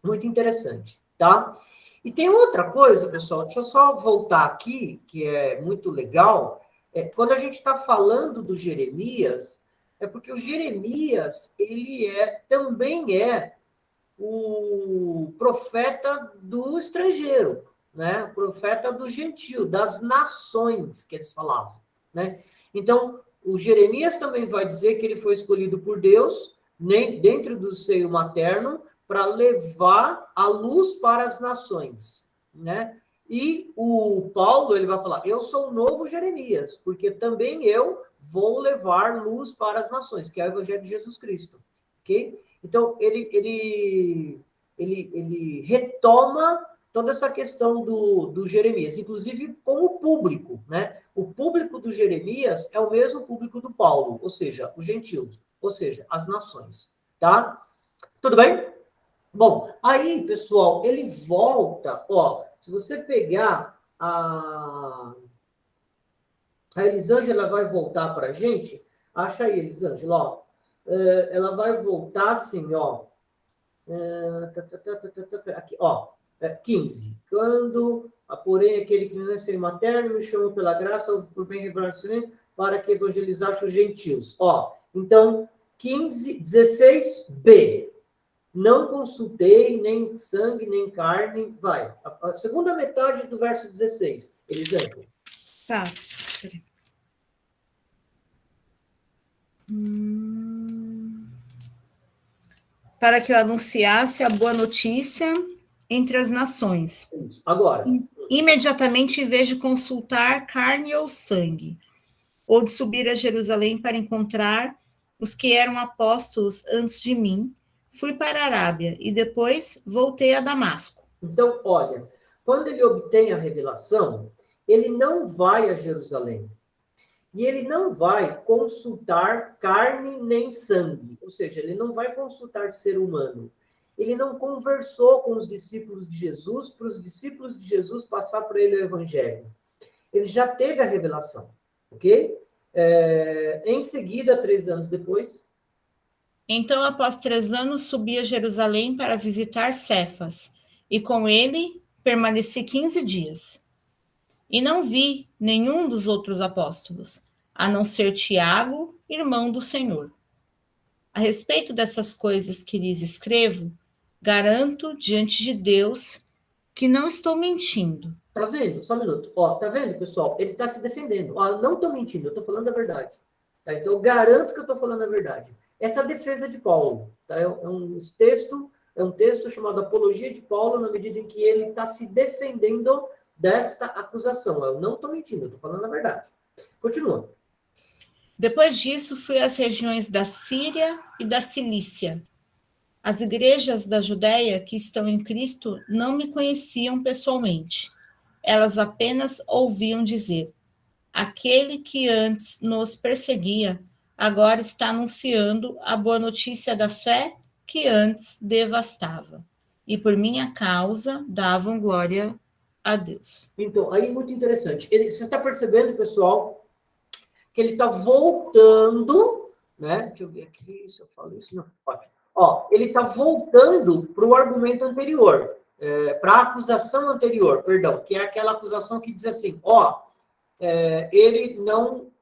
Muito interessante, tá? E tem outra coisa, pessoal, deixa eu só voltar aqui, que é muito legal. Quando a gente está falando do Jeremias, é porque o Jeremias, ele também é o profeta do estrangeiro, né? O profeta do gentio, das nações, que eles falavam, né? Então, o Jeremias também vai dizer que ele foi escolhido por Deus, dentro do seio materno, para levar a luz para as nações, né? E o Paulo, ele vai falar, eu sou o novo Jeremias, porque também eu vou levar luz para as nações, que é o Evangelho de Jesus Cristo, ok? Então, ele retoma toda essa questão do Jeremias, inclusive com o público, né? O público do Jeremias é o mesmo público do Paulo, ou seja, os gentios, ou seja, as nações, tá? Tudo bem? Bom, aí, pessoal, ele volta, ó, se você pegar a Elisângela vai voltar para a gente, acha aí, Elisângela, ó, ela vai voltar assim, ó, aqui, ó, 15. Quando, porém, aquele que não é ser materno me chamou pela graça, por bem revelar para que evangelizasse os gentios. Ó, então, 16b. Não consultei nem sangue, nem carne. Vai. A segunda metade do verso 16. Elisângela. Tá. Para que eu anunciasse a boa notícia entre as nações. Agora. Imediatamente, em vez de consultar carne ou sangue, ou de subir a Jerusalém para encontrar os que eram apóstolos antes de mim, fui para a Arábia e depois voltei a Damasco. Então, olha, quando ele obtém a revelação, ele não vai a Jerusalém. E ele não vai consultar carne nem sangue. Ou seja, ele não vai consultar ser humano. Ele não conversou com os discípulos de Jesus para os discípulos de Jesus passar para ele o evangelho. Ele já teve a revelação, ok? Em seguida, 3 anos depois... Então, após 3 anos, subi a Jerusalém para visitar Cefas, e com ele permaneci 15 dias. E não vi nenhum dos outros apóstolos, a não ser Tiago, irmão do Senhor. A respeito dessas coisas que lhes escrevo, garanto diante de Deus que não estou mentindo. Tá vendo? Só um minuto. Ó, tá vendo, pessoal? Ele está se defendendo. Ó, eu não estou mentindo, eu estou falando a verdade. Tá? Então, eu garanto que eu estou falando a verdade. Essa é a defesa de Paulo. Tá? É um texto chamado Apologia de Paulo, na medida em que ele está se defendendo desta acusação. Eu não estou mentindo, eu estou falando a verdade. Continua. Depois disso, fui às regiões da Síria e da Cilícia. As igrejas da Judéia que estão em Cristo não me conheciam pessoalmente. Elas apenas ouviam dizer: aquele que antes nos perseguia, agora está anunciando a boa notícia da fé que antes devastava. E por minha causa davam glória a Deus. Então, aí muito interessante. Você está percebendo, pessoal, que ele está voltando né? Deixa eu ver aqui se eu falo isso. Não, ótimo. Ó, ele está voltando para o argumento anterior, para a acusação anterior, perdão, que é aquela acusação que diz assim, ó, ele não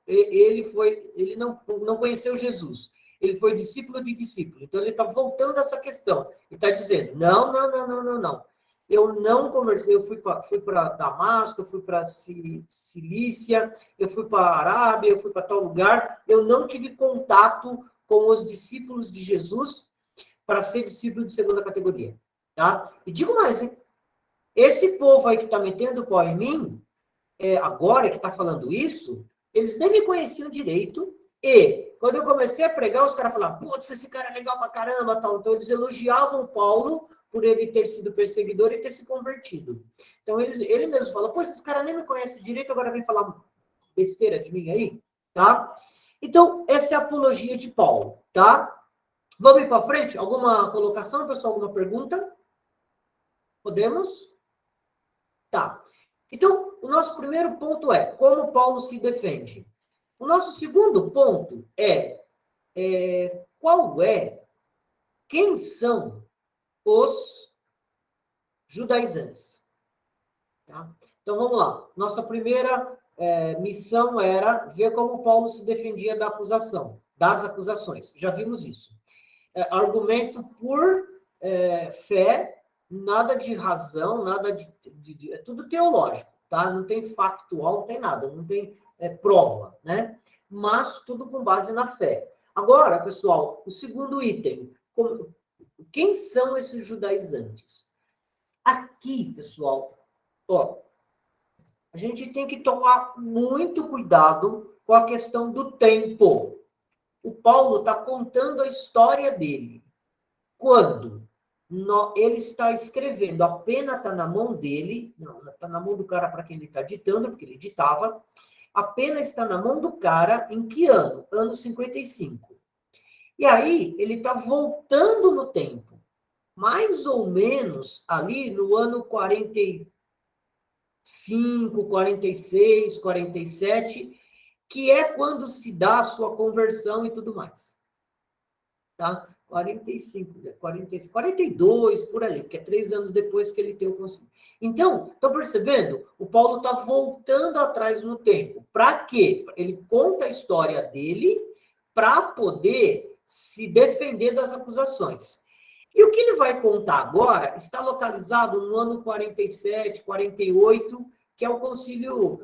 conheceu Jesus, ele foi discípulo de discípulo. Então ele está voltando a essa questão e está dizendo, não. Eu não conversei, eu fui para Damasco, eu fui para Cilícia, eu fui para a Arábia, eu fui para tal lugar, eu não tive contato com os discípulos de Jesus para ser discípulo de segunda categoria, tá? E digo mais, hein? Esse povo aí que está metendo o pau em mim, agora que está falando isso, eles nem me conheciam direito, e quando eu comecei a pregar, os caras falavam, putz, esse cara é legal pra caramba, tal. Então eles elogiavam Paulo por ele ter sido perseguidor e ter se convertido. Então ele mesmo fala, pô, esses caras nem me conhecem direito, agora vem falar besteira de mim aí, tá? Então, essa é a apologia de Paulo, tá? Vamos ir para frente? Alguma colocação, pessoal? Alguma pergunta? Podemos? Tá. Então, o nosso primeiro ponto é como Paulo se defende. O nosso segundo ponto quem são os judaizantes? Tá? Então, vamos lá. Nossa primeira missão era ver como Paulo se defendia das acusações. Já vimos isso. Argumento por fé, nada de razão, nada de é tudo teológico, tá? Não tem factual, não tem nada, não tem prova, né? Mas tudo com base na fé. Agora, pessoal, o segundo item, quem são esses judaizantes? Aqui, pessoal, ó, a gente tem que tomar muito cuidado com a questão do tempo. O Paulo está contando a história dele. Quando ele está escrevendo, a pena está na mão dele, não, está na mão do cara para quem ele está ditando, porque ele ditava, a pena está na mão do cara em que ano? Ano 55. E aí, ele está voltando no tempo, mais ou menos ali no ano 45, 46, 47, que é quando se dá a sua conversão e tudo mais. Tá? 45, 42, por ali, porque é 3 anos depois que ele tem o consumo. Então, estão percebendo? O Paulo está voltando atrás no tempo. Para quê? Ele conta a história dele para poder se defender das acusações. E o que ele vai contar agora está localizado no ano 47, 48, que é o concílio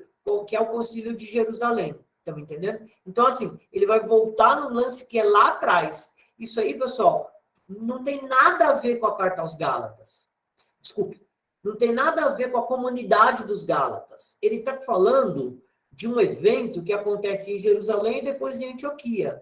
de Jerusalém. Estão entendendo? Então, assim, ele vai voltar no lance que é lá atrás. Isso aí, pessoal, não tem nada a ver com a carta aos Gálatas. Desculpe. Não tem nada a ver com a comunidade dos Gálatas. Ele está falando de um evento que acontece em Jerusalém e depois em Antioquia.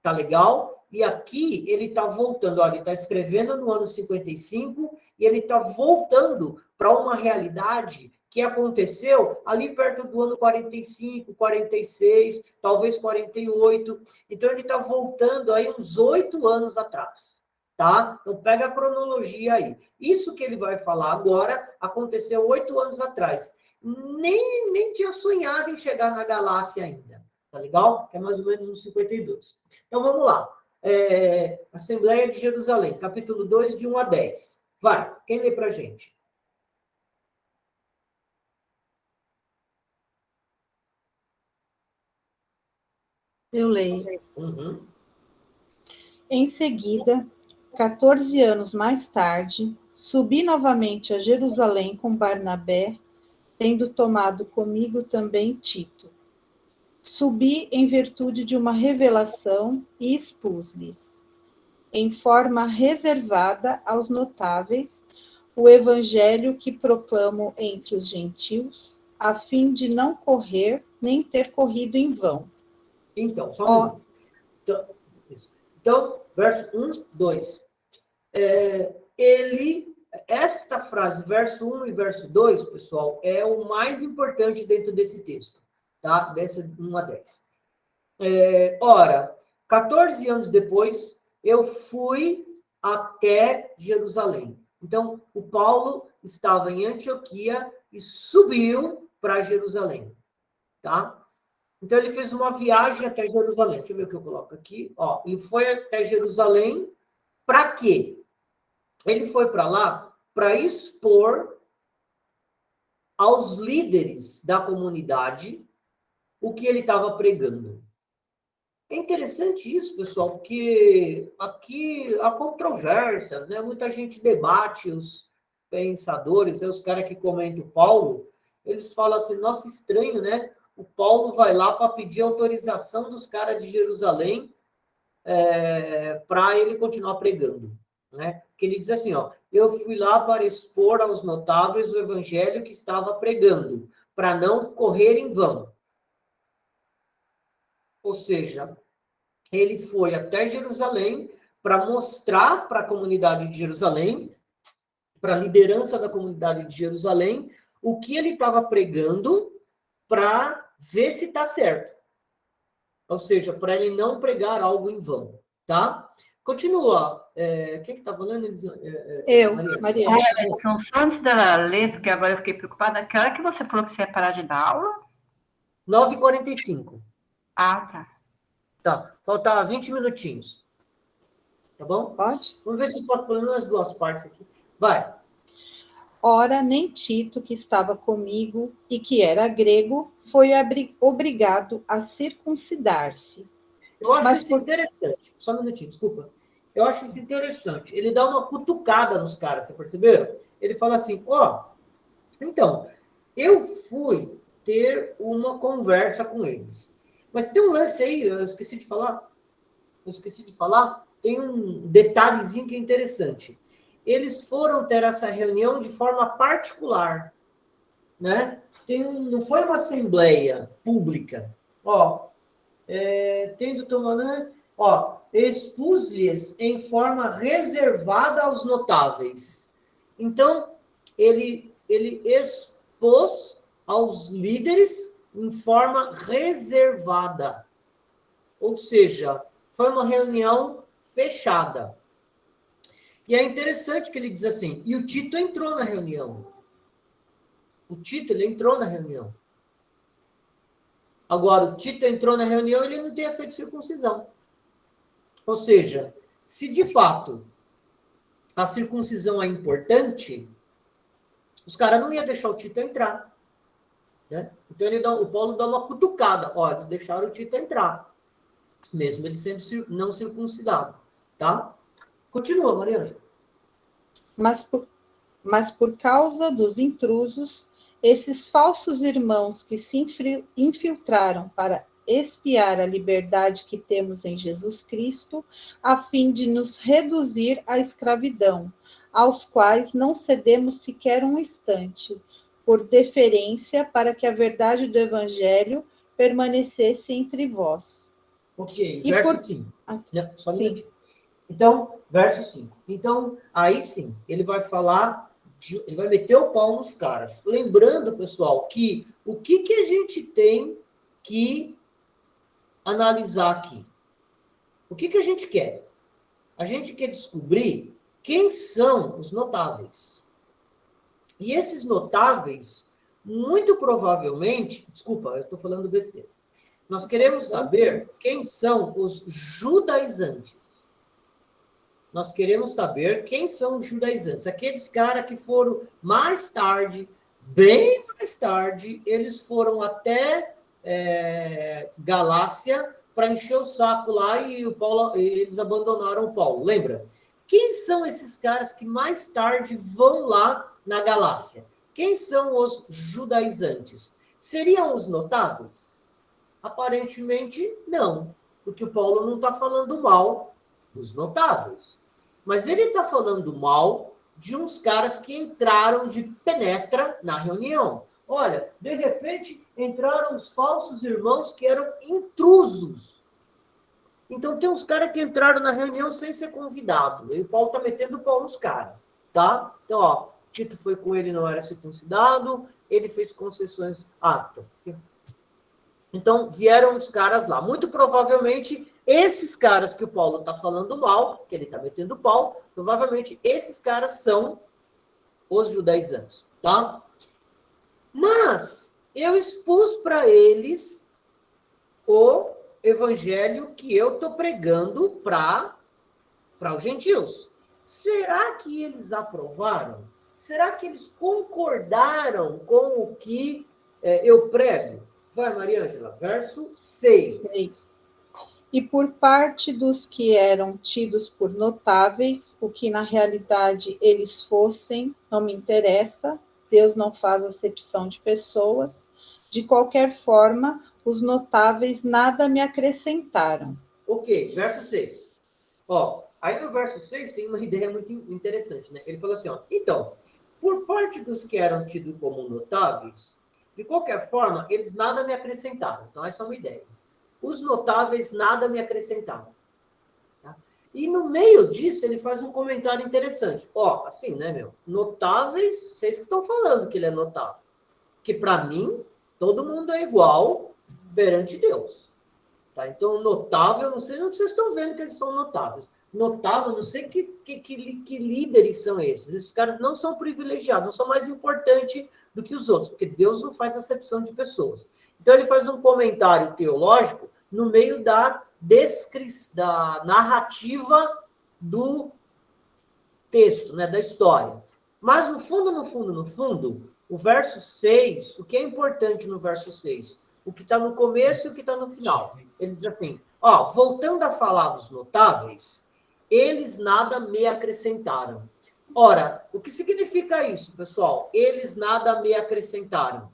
Tá legal? E aqui ele está voltando. Olha, ele está escrevendo no ano 55 e ele está voltando para uma realidade que aconteceu ali perto do ano 45, 46, talvez 48. Então, ele está voltando aí uns 8 anos atrás, tá? Então, pega a cronologia aí. Isso que ele vai falar agora aconteceu 8 anos atrás. Nem tinha sonhado em chegar na Galácia ainda, tá legal? É mais ou menos uns 52. Então, vamos lá. Assembleia de Jerusalém, capítulo 2, de 1 a 10. Vai, quem lê pra gente? Eu leio. Uhum. Em seguida, 14 anos mais tarde, subi novamente a Jerusalém com Barnabé, tendo tomado comigo também Tito. Subi em virtude de uma revelação e expus-lhes, em forma reservada aos notáveis, o evangelho que proclamo entre os gentios, a fim de não correr nem ter corrido em vão. Então, só um minuto. Então, verso 1, 2. Esta frase, verso 1 e verso 2, pessoal, é o mais importante dentro desse texto, tá? Dessa 1 a 10. Ora, 14 anos depois, eu fui até Jerusalém. Então, o Paulo estava em Antioquia e subiu para Jerusalém, tá? Então, ele fez uma viagem até Jerusalém. Deixa eu ver o que eu coloco aqui. Ó, ele foi até Jerusalém para quê? Ele foi para lá para expor aos líderes da comunidade o que ele estava pregando. É interessante isso, pessoal, porque aqui há controvérsias, né? Muita gente debate, os pensadores, os caras que comentam Paulo, eles falam assim, nossa, estranho, né? O Paulo vai lá para pedir autorização dos caras de Jerusalém para ele continuar pregando, né? Que ele diz assim, ó, eu fui lá para expor aos notáveis o evangelho que estava pregando, para não correr em vão. Ou seja, ele foi até Jerusalém para mostrar para a comunidade de Jerusalém, para a liderança da comunidade de Jerusalém, o que ele estava pregando para ver se está certo. Ou seja, para ele não pregar algo em vão, tá? Continua. Quem está falando? Eu, Maria. Só antes dela ler, porque agora eu fiquei preocupada, que hora que você falou que você ia parar de dar aula? 9h45. Ah, tá. Tá, falta 20 minutinhos. Tá bom? Pode? Vamos ver se eu posso pelo menos as duas partes aqui. Vai. Ora, nem Tito, que estava comigo e que era grego, foi obrigado a circuncidar-se. Eu acho isso interessante. Só um minutinho, desculpa. Eu acho isso interessante. Ele dá uma cutucada nos caras, você perceberam? Ele fala assim, então, eu fui ter uma conversa com eles. Mas tem um lance aí, eu esqueci de falar. Tem um detalhezinho que é interessante. Eles foram ter essa reunião de forma particular, né? Não foi uma assembleia pública. Tendo tomado, expus-lhes em forma reservada aos notáveis. Então, ele expôs aos líderes em forma reservada. Ou seja, foi uma reunião fechada. E é interessante que ele diz assim, e o Tito entrou na reunião. Ele entrou na reunião. Agora, o Tito entrou na reunião, ele não tinha feito circuncisão. Ou seja, se de fato a circuncisão é importante, os caras não iam deixar o Tito entrar. Né? Então, o Paulo dá uma cutucada. Eles deixaram o Tito entrar. Mesmo ele sendo não circuncidado. Tá? Continua, Mariângela. Mas por causa dos intrusos, esses falsos irmãos que se infiltraram para espiar a liberdade que temos em Jesus Cristo, a fim de nos reduzir à escravidão, aos quais não cedemos sequer um instante, por deferência para que a verdade do Evangelho permanecesse entre vós. Ok, verso 5. Só um minutinho. Então, verso 5. Então, aí sim, ele vai falar, ele vai meter o pau nos caras. Lembrando, pessoal, que o que a gente tem que analisar aqui? O que a gente quer? A gente quer descobrir quem são os notáveis. E esses notáveis, muito provavelmente, desculpa, eu estou falando besteira. Nós queremos saber quem são os judaizantes. Nós queremos saber quem são os judaizantes. Aqueles caras que foram mais tarde, bem mais tarde, eles foram até Galácia para encher o saco lá e eles abandonaram o Paulo. Lembra? Quem são esses caras que mais tarde vão lá na Galácia? Quem são os judaizantes? Seriam os notáveis? Aparentemente, não. Porque o Paulo não está falando mal dos notáveis. Mas ele está falando mal de uns caras que entraram de penetra na reunião. Olha, de repente, entraram os falsos irmãos que eram intrusos. Então, tem uns caras que entraram na reunião sem ser convidado. E o Paulo está metendo o pau nos caras, tá? Então, Tito foi com ele, não era circuncidado, ele fez concessões. Então, vieram os caras lá. Muito provavelmente, esses caras que o Paulo está falando mal, que ele está metendo pau, provavelmente esses caras são os judaizantes, tá? Mas eu expus para eles o evangelho que eu estou pregando para os gentios. Será que eles aprovaram? Será que eles concordaram com o que eu prego? Vai, Maria Ângela, verso 6. 6. E por parte dos que eram tidos por notáveis, o que na realidade eles fossem, não me interessa, Deus não faz acepção de pessoas. De qualquer forma, os notáveis nada me acrescentaram. Ok, verso 6. Ó, aí no verso 6 tem uma ideia muito interessante, né? Ele falou assim, ó, então, por parte dos que eram tidos como notáveis, de qualquer forma, eles nada me acrescentaram. Então, essa é uma ideia. Os notáveis nada me acrescentaram. Tá? E no meio disso, ele faz um comentário interessante. Ó, assim, né, meu? Notáveis, vocês que estão falando que ele é notável. Que para mim, todo mundo é igual perante Deus. Tá? Então, notável, não sei onde vocês estão vendo que eles são notáveis. Notável, não sei que líderes são esses. Esses caras não são privilegiados, não são mais importantes do que os outros, porque Deus não faz acepção de pessoas. Então, ele faz um comentário teológico no meio da narrativa do texto, né, da história. Mas, no fundo, o verso 6, o que é importante no verso 6? O que está no começo e o que está no final. Ele diz assim, ó, voltando a falar dos notáveis, eles nada me acrescentaram. Ora, o que significa isso, pessoal? Eles nada me acrescentaram.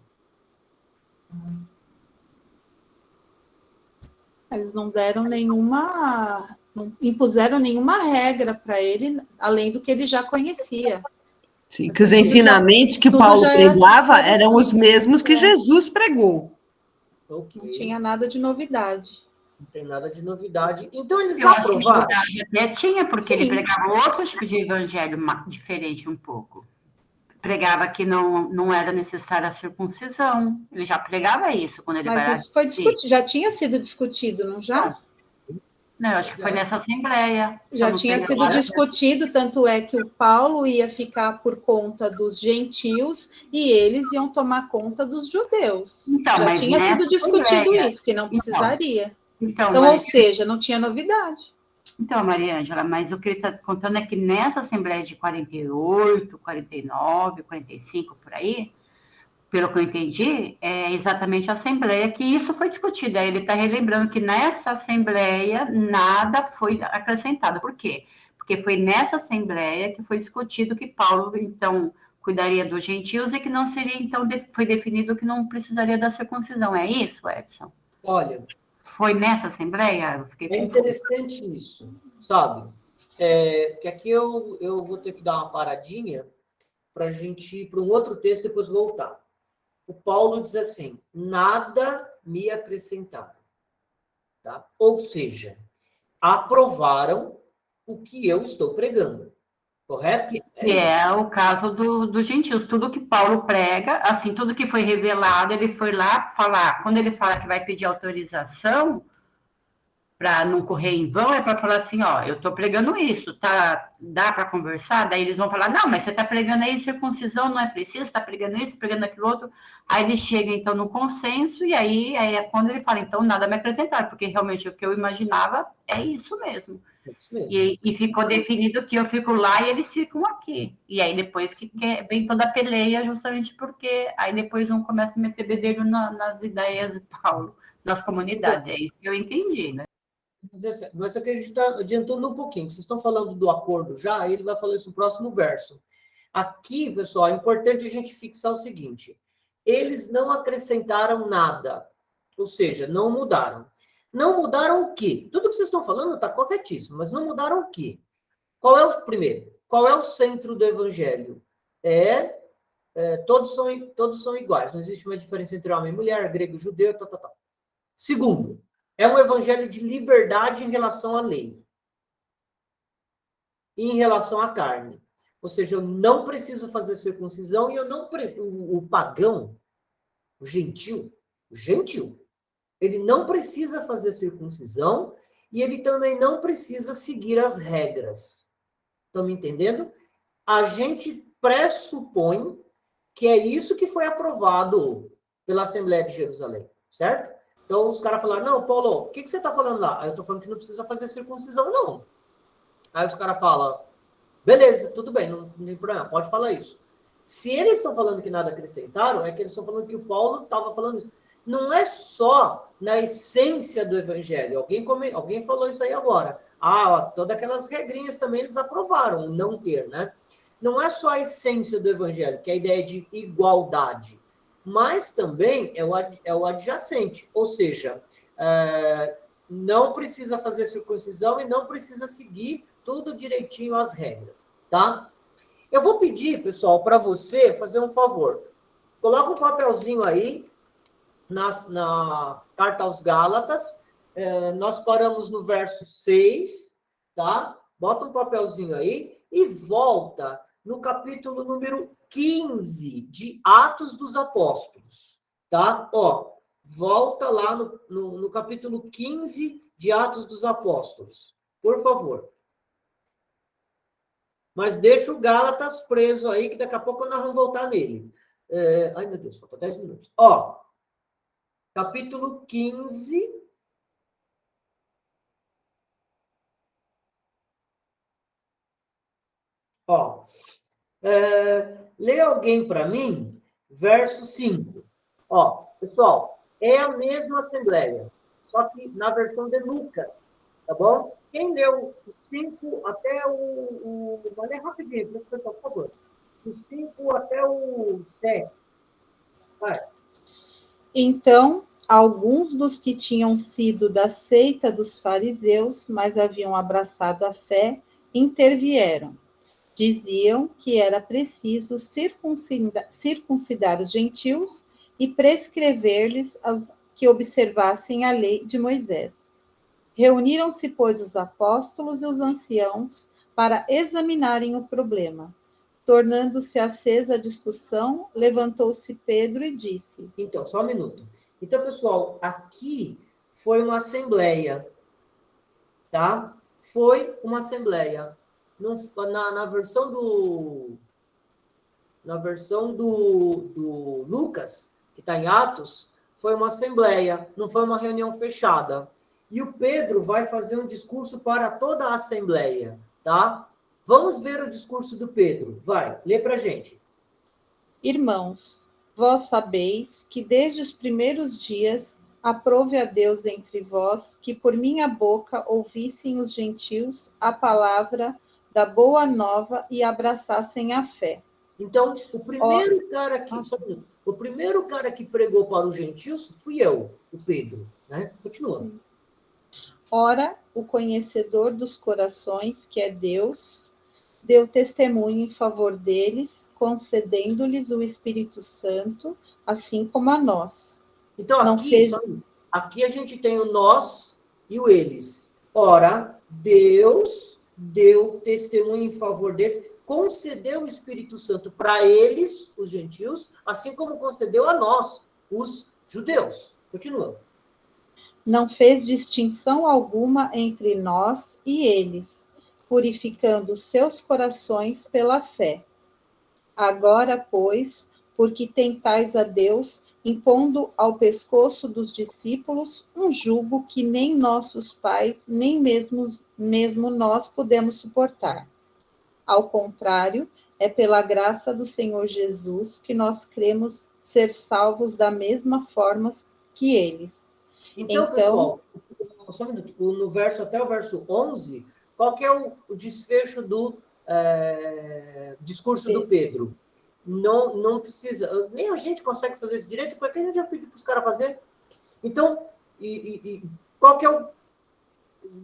Eles não deram não impuseram nenhuma regra para ele, além do que ele já conhecia. Sim, que os ensinamentos que Paulo pregava eram os mesmos que Jesus pregou. Okay. Não tinha nada de novidade. Não tem nada de novidade. Então, eles Eu acho que aprovaram. novidade até tinha, porque ele pregava outro tipo de evangelho diferente um pouco. Pregava que não era necessária a circuncisão. Ele já pregava isso quando ele vai lá. Mas isso foi discutido, já tinha sido discutido, não já? Não, eu acho que foi nessa assembleia. Já tinha sido discutido, tanto é que o Paulo ia ficar por conta dos gentios e eles iam tomar conta dos judeus. Então, já tinha sido discutido isso, que não precisaria. Então, ou seja, não tinha novidade. Então, Maria Ângela, mas o que ele está contando é que nessa Assembleia de 48, 49, 45, por aí, pelo que eu entendi, é exatamente a Assembleia que isso foi discutido. Aí ele está relembrando que nessa Assembleia nada foi acrescentado. Por quê? Porque foi nessa Assembleia que foi discutido que Paulo, então, cuidaria dos gentios e que não seria, então, foi definido que não precisaria da circuncisão. É isso, Edson? Olha... Foi nessa Assembleia? É interessante isso, sabe? Que aqui eu vou ter que dar uma paradinha para a gente ir para um outro texto e depois voltar. O Paulo diz assim, nada me acrescentaram. Tá? Ou seja, aprovaram o que eu estou pregando. Correto? É o caso dos gentios. Tudo que Paulo prega, assim, tudo que foi revelado, ele foi lá falar. Quando ele fala que vai pedir autorização para não correr em vão, é para falar assim, ó, eu estou pregando isso, tá? Dá para conversar? Daí eles vão falar, não, mas você está pregando aí circuncisão, não é preciso, está pregando isso, pregando aquilo outro. Aí eles chegam, então, no consenso, e aí é quando ele fala, então, nada me acrescentar, porque realmente o que eu imaginava é isso mesmo. E ficou definido que eu fico lá e eles ficam aqui. E aí depois que vem toda a peleia, justamente porque aí depois um começa a meter bedelho nas ideias de Paulo, nas comunidades. É isso que eu entendi, né? Mas aqui a gente está adiantando um pouquinho. Vocês estão falando do acordo já, ele vai falar isso no próximo verso. Aqui, pessoal, é importante a gente fixar o seguinte. Eles não acrescentaram nada. Ou seja, não mudaram. Não mudaram o quê? Tudo que vocês estão falando está corretíssimo, mas não mudaram o quê? Qual é o primeiro? Qual é o centro do evangelho? Todos são iguais. Não existe uma diferença entre homem e mulher, grego, judeu, tal. Segundo, é um evangelho de liberdade em relação à lei. E em relação à carne. Ou seja, eu não preciso fazer circuncisão e eu não preciso... O pagão, o gentil, ele não precisa fazer circuncisão e ele também não precisa seguir as regras. Estão me entendendo? A gente pressupõe que é isso que foi aprovado pela Assembleia de Jerusalém, certo? Então, os caras falaram, não, Paulo, o que você está falando lá? Aí eu estou falando que não precisa fazer circuncisão, não. Aí os caras falam, beleza, tudo bem, não tem problema, pode falar isso. Se eles estão falando que nada acrescentaram, é que eles estão falando que o Paulo estava falando isso. Não é só na essência do evangelho. Alguém falou isso aí agora. Todas aquelas regrinhas também eles aprovaram, não ter, né? Não é só a essência do evangelho, que é a ideia de igualdade, mas também é o adjacente, ou seja, não precisa fazer circuncisão e não precisa seguir tudo direitinho as regras, tá? Eu vou pedir, pessoal, para você fazer um favor. Coloca um papelzinho aí na carta aos Gálatas. Nós paramos no verso 6, tá? Bota um papelzinho aí e volta no capítulo número 15 de Atos dos Apóstolos, tá? Volta lá no capítulo 15 de Atos dos Apóstolos, por favor. Mas deixa o Gálatas preso aí, que daqui a pouco nós vamos voltar nele. Ai, meu Deus, falta 10 minutos. Capítulo 15. Lê alguém para mim, verso 5. Pessoal, é a mesma assembleia, só que na versão de Lucas, tá bom? Quem leu o 5 até o... Vai ler rapidinho, pessoal, por favor. Do 5 até o 7. Vai. Então, alguns dos que tinham sido da seita dos fariseus, mas haviam abraçado a fé, intervieram. Diziam que era preciso circuncidar os gentios e prescrever-lhes que observassem a lei de Moisés. Reuniram-se, pois, os apóstolos e os anciãos para examinarem o problema. Tornando-se acesa a discussão, levantou-se Pedro e disse... Então, só um minuto. Então, pessoal, aqui foi uma assembleia, tá? Foi uma assembleia. Na versão do Lucas, que está em Atos, foi uma assembleia, não foi uma reunião fechada. E o Pedro vai fazer um discurso para toda a assembleia, tá? Vamos ver o discurso do Pedro. Vai, lê para a gente. Irmãos, vós sabeis que desde os primeiros dias aprove a Deus entre vós que por minha boca ouvissem os gentios a palavra da boa nova e abraçassem a fé. Então, o primeiro cara que pregou para os gentios fui eu, o Pedro, né? Continua. Ora, o conhecedor dos corações, que é Deus, deu testemunho em favor deles, concedendo-lhes o Espírito Santo, assim como a nós. Então, aqui a gente tem o nós e o eles. Ora, Deus deu testemunho em favor deles, concedeu o Espírito Santo para eles, os gentios, assim como concedeu a nós, os judeus. Continua. Não fez distinção alguma entre nós e eles, purificando seus corações pela fé. Agora, pois, porque tentais a Deus, impondo ao pescoço dos discípulos um jugo que nem nossos pais, nem mesmo nós podemos suportar. Ao contrário, é pela graça do Senhor Jesus que nós cremos ser salvos da mesma forma que eles. Então, pessoal, só um minuto, até o verso 11, qual que é o desfecho do discurso do Pedro? Não precisa, nem a gente consegue fazer isso direito, porque a gente já pediu para os caras fazer. Então, qual que é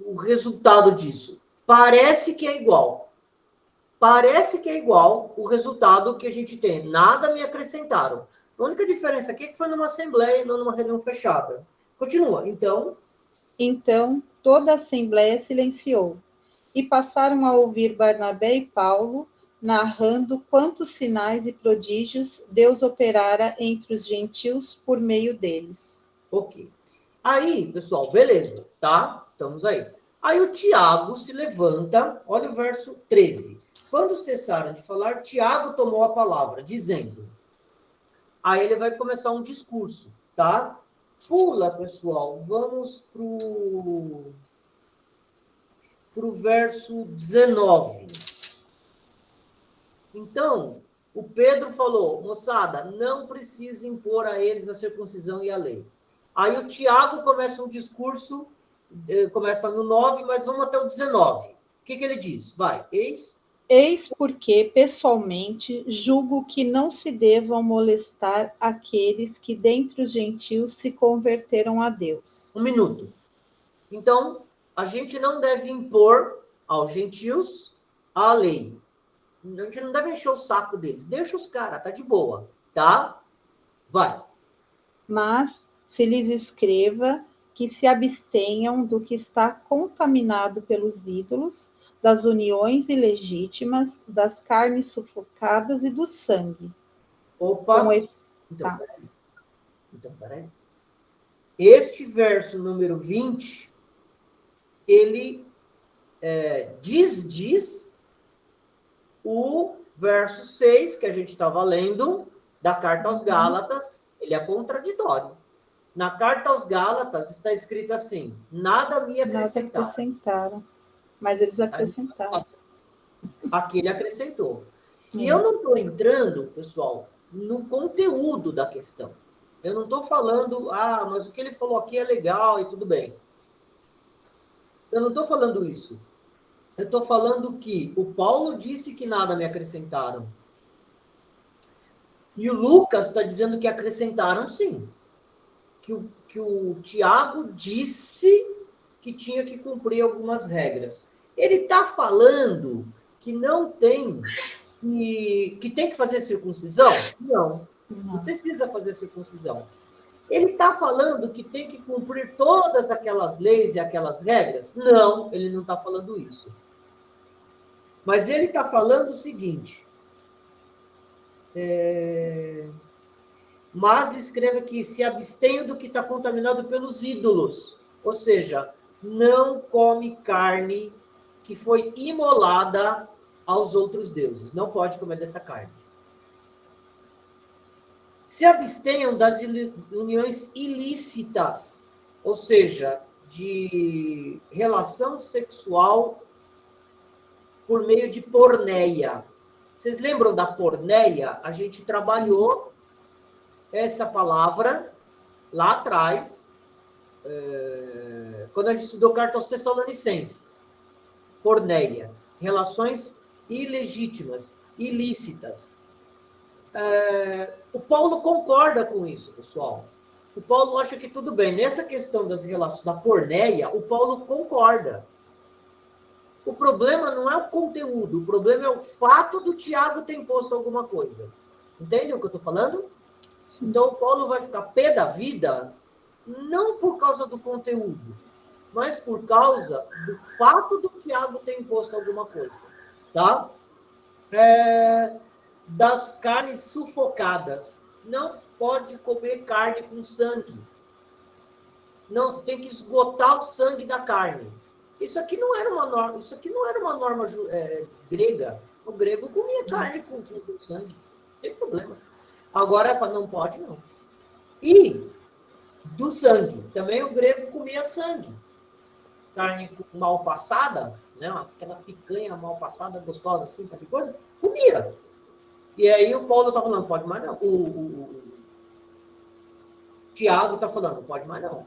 o resultado disso? Parece que é igual. Parece que é igual o resultado que a gente tem. Nada me acrescentaram. A única diferença aqui é que foi numa assembleia e não numa reunião fechada. Continua. Então, toda a assembleia silenciou e passaram a ouvir Barnabé e Paulo narrando quantos sinais e prodígios Deus operara entre os gentios por meio deles. Ok. Aí, pessoal, beleza, tá? Estamos aí. Aí o Tiago se levanta, olha o verso 13. Quando cessaram de falar, Tiago tomou a palavra, dizendo... Aí ele vai começar um discurso, tá? Pula, pessoal, vamos para o verso 19. Então, o Pedro falou, moçada, não precisa impor a eles a circuncisão e a lei. Aí o Tiago começa um discurso, começa no 9, mas vamos até o 19. O que ele diz? Vai, Eis porque, pessoalmente, julgo que não se devam molestar aqueles que dentre os gentios se converteram a Deus. Um minuto. Então, a gente não deve impor aos gentios a lei. A gente não deve encher o saco deles. Deixa os caras, tá de boa, tá? Vai. Mas, se lhes escreva que se abstenham do que está contaminado pelos ídolos, das uniões ilegítimas, das carnes sufocadas e do sangue. Opa! Então, peraí. Este verso número 20, ele diz o verso 6, que a gente estava lendo, da carta aos Gálatas, ele é contraditório. Na carta aos Gálatas está escrito assim, nada me acrescentaram. Mas eles acrescentaram. Aqui ele acrescentou. E eu não estou entrando, pessoal, no conteúdo da questão. Eu não estou falando, mas o que ele falou aqui é legal e tudo bem. Eu não estou falando isso. Eu estou falando que o Paulo disse que nada me acrescentaram. E o Lucas está dizendo que acrescentaram sim. Que o Tiago disse que tinha que cumprir algumas regras. Ele está falando que não tem, que tem que fazer circuncisão? Não precisa fazer circuncisão. Ele está falando que tem que cumprir todas aquelas leis e aquelas regras? Não, ele não está falando isso. Mas ele está falando o seguinte, mas escreve que se abstenha do que está contaminado pelos ídolos, ou seja, não come carne que foi imolada aos outros deuses, não pode comer dessa carne. Se abstenham das uniões ilícitas, ou seja, de relação sexual por meio de porneia. Vocês lembram da porneia? A gente trabalhou essa palavra lá atrás, quando a gente estudou carta aos Tessalonicenses. Porneia, relações ilegítimas, ilícitas. O Paulo concorda com isso, pessoal. O Paulo acha que tudo bem. Nessa questão das relações da porneia, o Paulo concorda. O problema não é o conteúdo, o problema é o fato do Tiago ter imposto alguma coisa. Entendem o que eu estou falando? Sim. Então, o Paulo vai ficar pé da vida, não por causa do conteúdo, mas por causa do fato do Tiago ter imposto alguma coisa. Tá? Das carnes sufocadas. Não pode comer carne com sangue. Não, tem que esgotar o sangue da carne. Isso aqui não era uma norma, grega. O grego comia carne com sangue. Não tem problema. Agora não pode, não. E do sangue. Também o grego comia sangue. Carne mal passada, né? Aquela picanha mal passada, gostosa assim, qualquer coisa, comia. E aí o Paulo está falando, pode mais não. O Tiago está falando, pode mais não.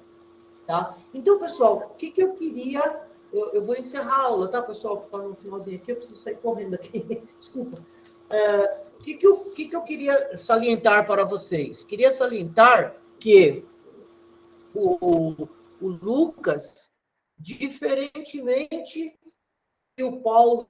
Tá? Então, pessoal, o que eu queria... Eu vou encerrar a aula, tá, pessoal? Que está no finalzinho aqui, eu preciso sair correndo aqui. Desculpa. O que eu queria salientar para vocês? Queria salientar que o Lucas, diferentemente do Paulo,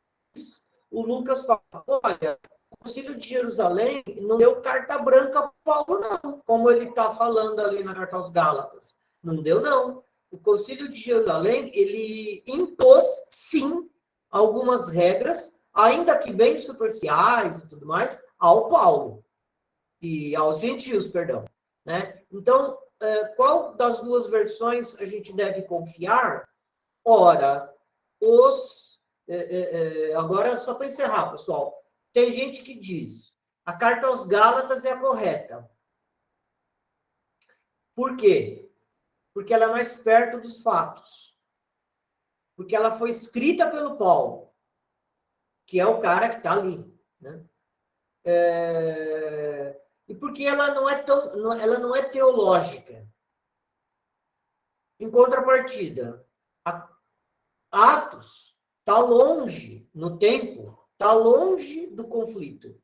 o Lucas fala, olha, o Concílio de Jerusalém não deu carta branca para Paulo, não, como ele está falando ali na carta aos Gálatas. Não deu, não. O Concílio de Jerusalém, ele impôs, sim, algumas regras, ainda que bem superficiais e tudo mais, ao Paulo. E aos gentios, perdão. Né? Então, qual das duas versões a gente deve confiar? Ora, agora, só para encerrar, pessoal, tem gente que diz, a carta aos Gálatas é a correta. Por quê? porque ela é mais perto dos fatos. Porque ela foi escrita pelo Paulo, que é o cara que está ali, né? E porque ela ela não é teológica. Em contrapartida, Atos está longe no tempo, está longe do conflito.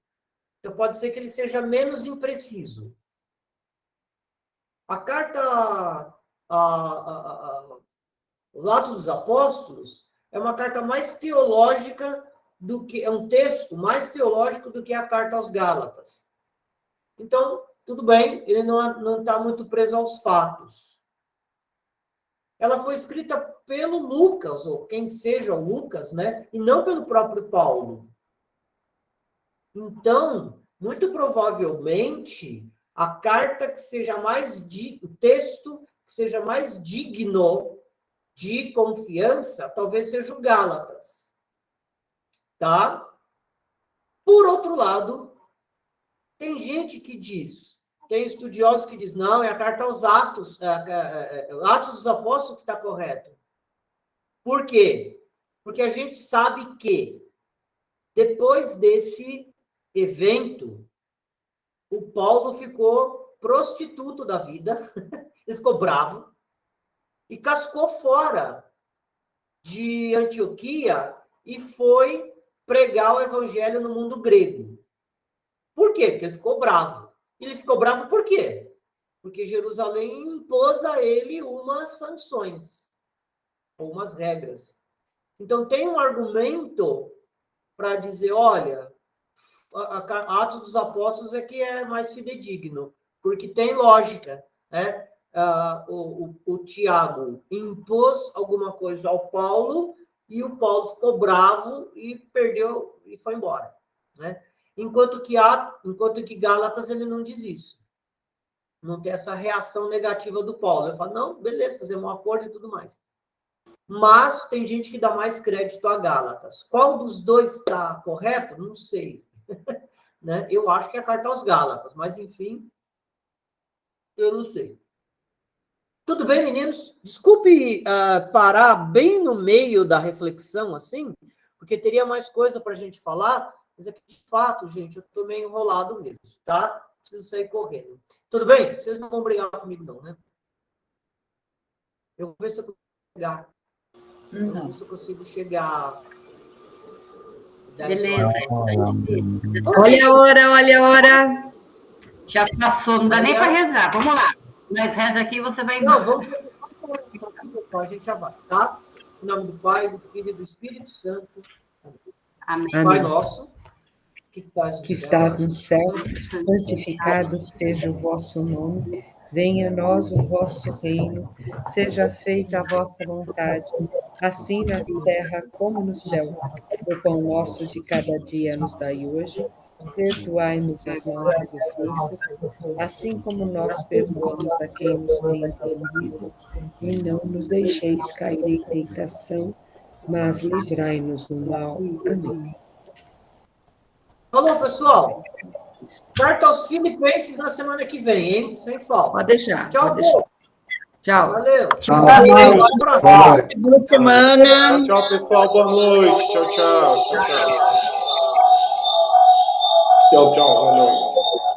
Então pode ser que ele seja menos impreciso. A carta os Atos dos Apóstolos é uma carta mais teológica do que é um texto mais teológico do que a carta aos Gálatas. Então, tudo bem, ele não está muito preso aos fatos. Ela foi escrita pelo Lucas, ou quem seja o Lucas, né? E não pelo próprio Paulo. Então, muito provavelmente, a carta que seja o texto que seja mais digno de confiança, talvez seja o Gálatas. Tá? Por outro lado, tem gente que diz, tem estudiosos que dizem, não, é a carta aos Atos, Atos dos Apóstolos que está correto. Por quê? Porque a gente sabe que, depois desse evento, o Paulo ficou prostituto da vida, ele ficou bravo, e cascou fora de Antioquia e foi pregar o evangelho no mundo grego. Por quê? Porque ele ficou bravo. Ele ficou bravo por quê? Porque Jerusalém impôs a ele umas sanções, ou umas regras. Então, tem um argumento para dizer, olha, Atos dos Apóstolos é que é mais fidedigno, porque tem lógica, né? O Tiago impôs alguma coisa ao Paulo e o Paulo ficou bravo e perdeu e foi embora, né? Enquanto que Gálatas ele não diz isso. Não tem essa reação negativa do Paulo. Ele fala, não, beleza, fazemos um acordo e tudo mais. Mas tem gente que dá mais crédito a Gálatas. Qual dos dois está correto? Não sei. Né? Eu acho que é a carta aos Gálatas, mas enfim, eu não sei. Tudo bem, meninos? Desculpe parar bem no meio da reflexão, assim, porque teria mais coisa para a gente falar, mas aqui, de fato, gente, eu estou meio enrolado mesmo, tá? Preciso sair correndo. Tudo bem? Vocês não vão brigar comigo, não, né? Eu vou ver se eu consigo chegar. Eu vou ver se eu consigo chegar. Beleza. Olha a hora. Já passou, não dá nem para rezar. Vamos lá. Mas reza aqui e você vai embora. Não, vamos. A gente já vai, tá? Em nome do Pai, do Filho e do Espírito Santo. Amém. Pai nosso, que estás no céu, santificado seja o vosso nome, venha a nós o vosso reino, seja feita a vossa vontade, assim na terra como no céu. O pão nosso de cada dia nos dai hoje, perdoai-nos as nossas ofensas, assim como nós perdoamos a quem nos tem ofendido, e não nos deixeis cair em tentação, mas livrai-nos do mal. Amém. Falou, pessoal. Carta aos Filipenses na semana que vem, hein? Sem falta. Pode deixar. Tchau, Pode deixar. povo. Tchau. Valeu. Tchau. Boa semana. Tchau, pessoal. Boa noite. Tchau, tchau. Tchau, tchau. Boa noite.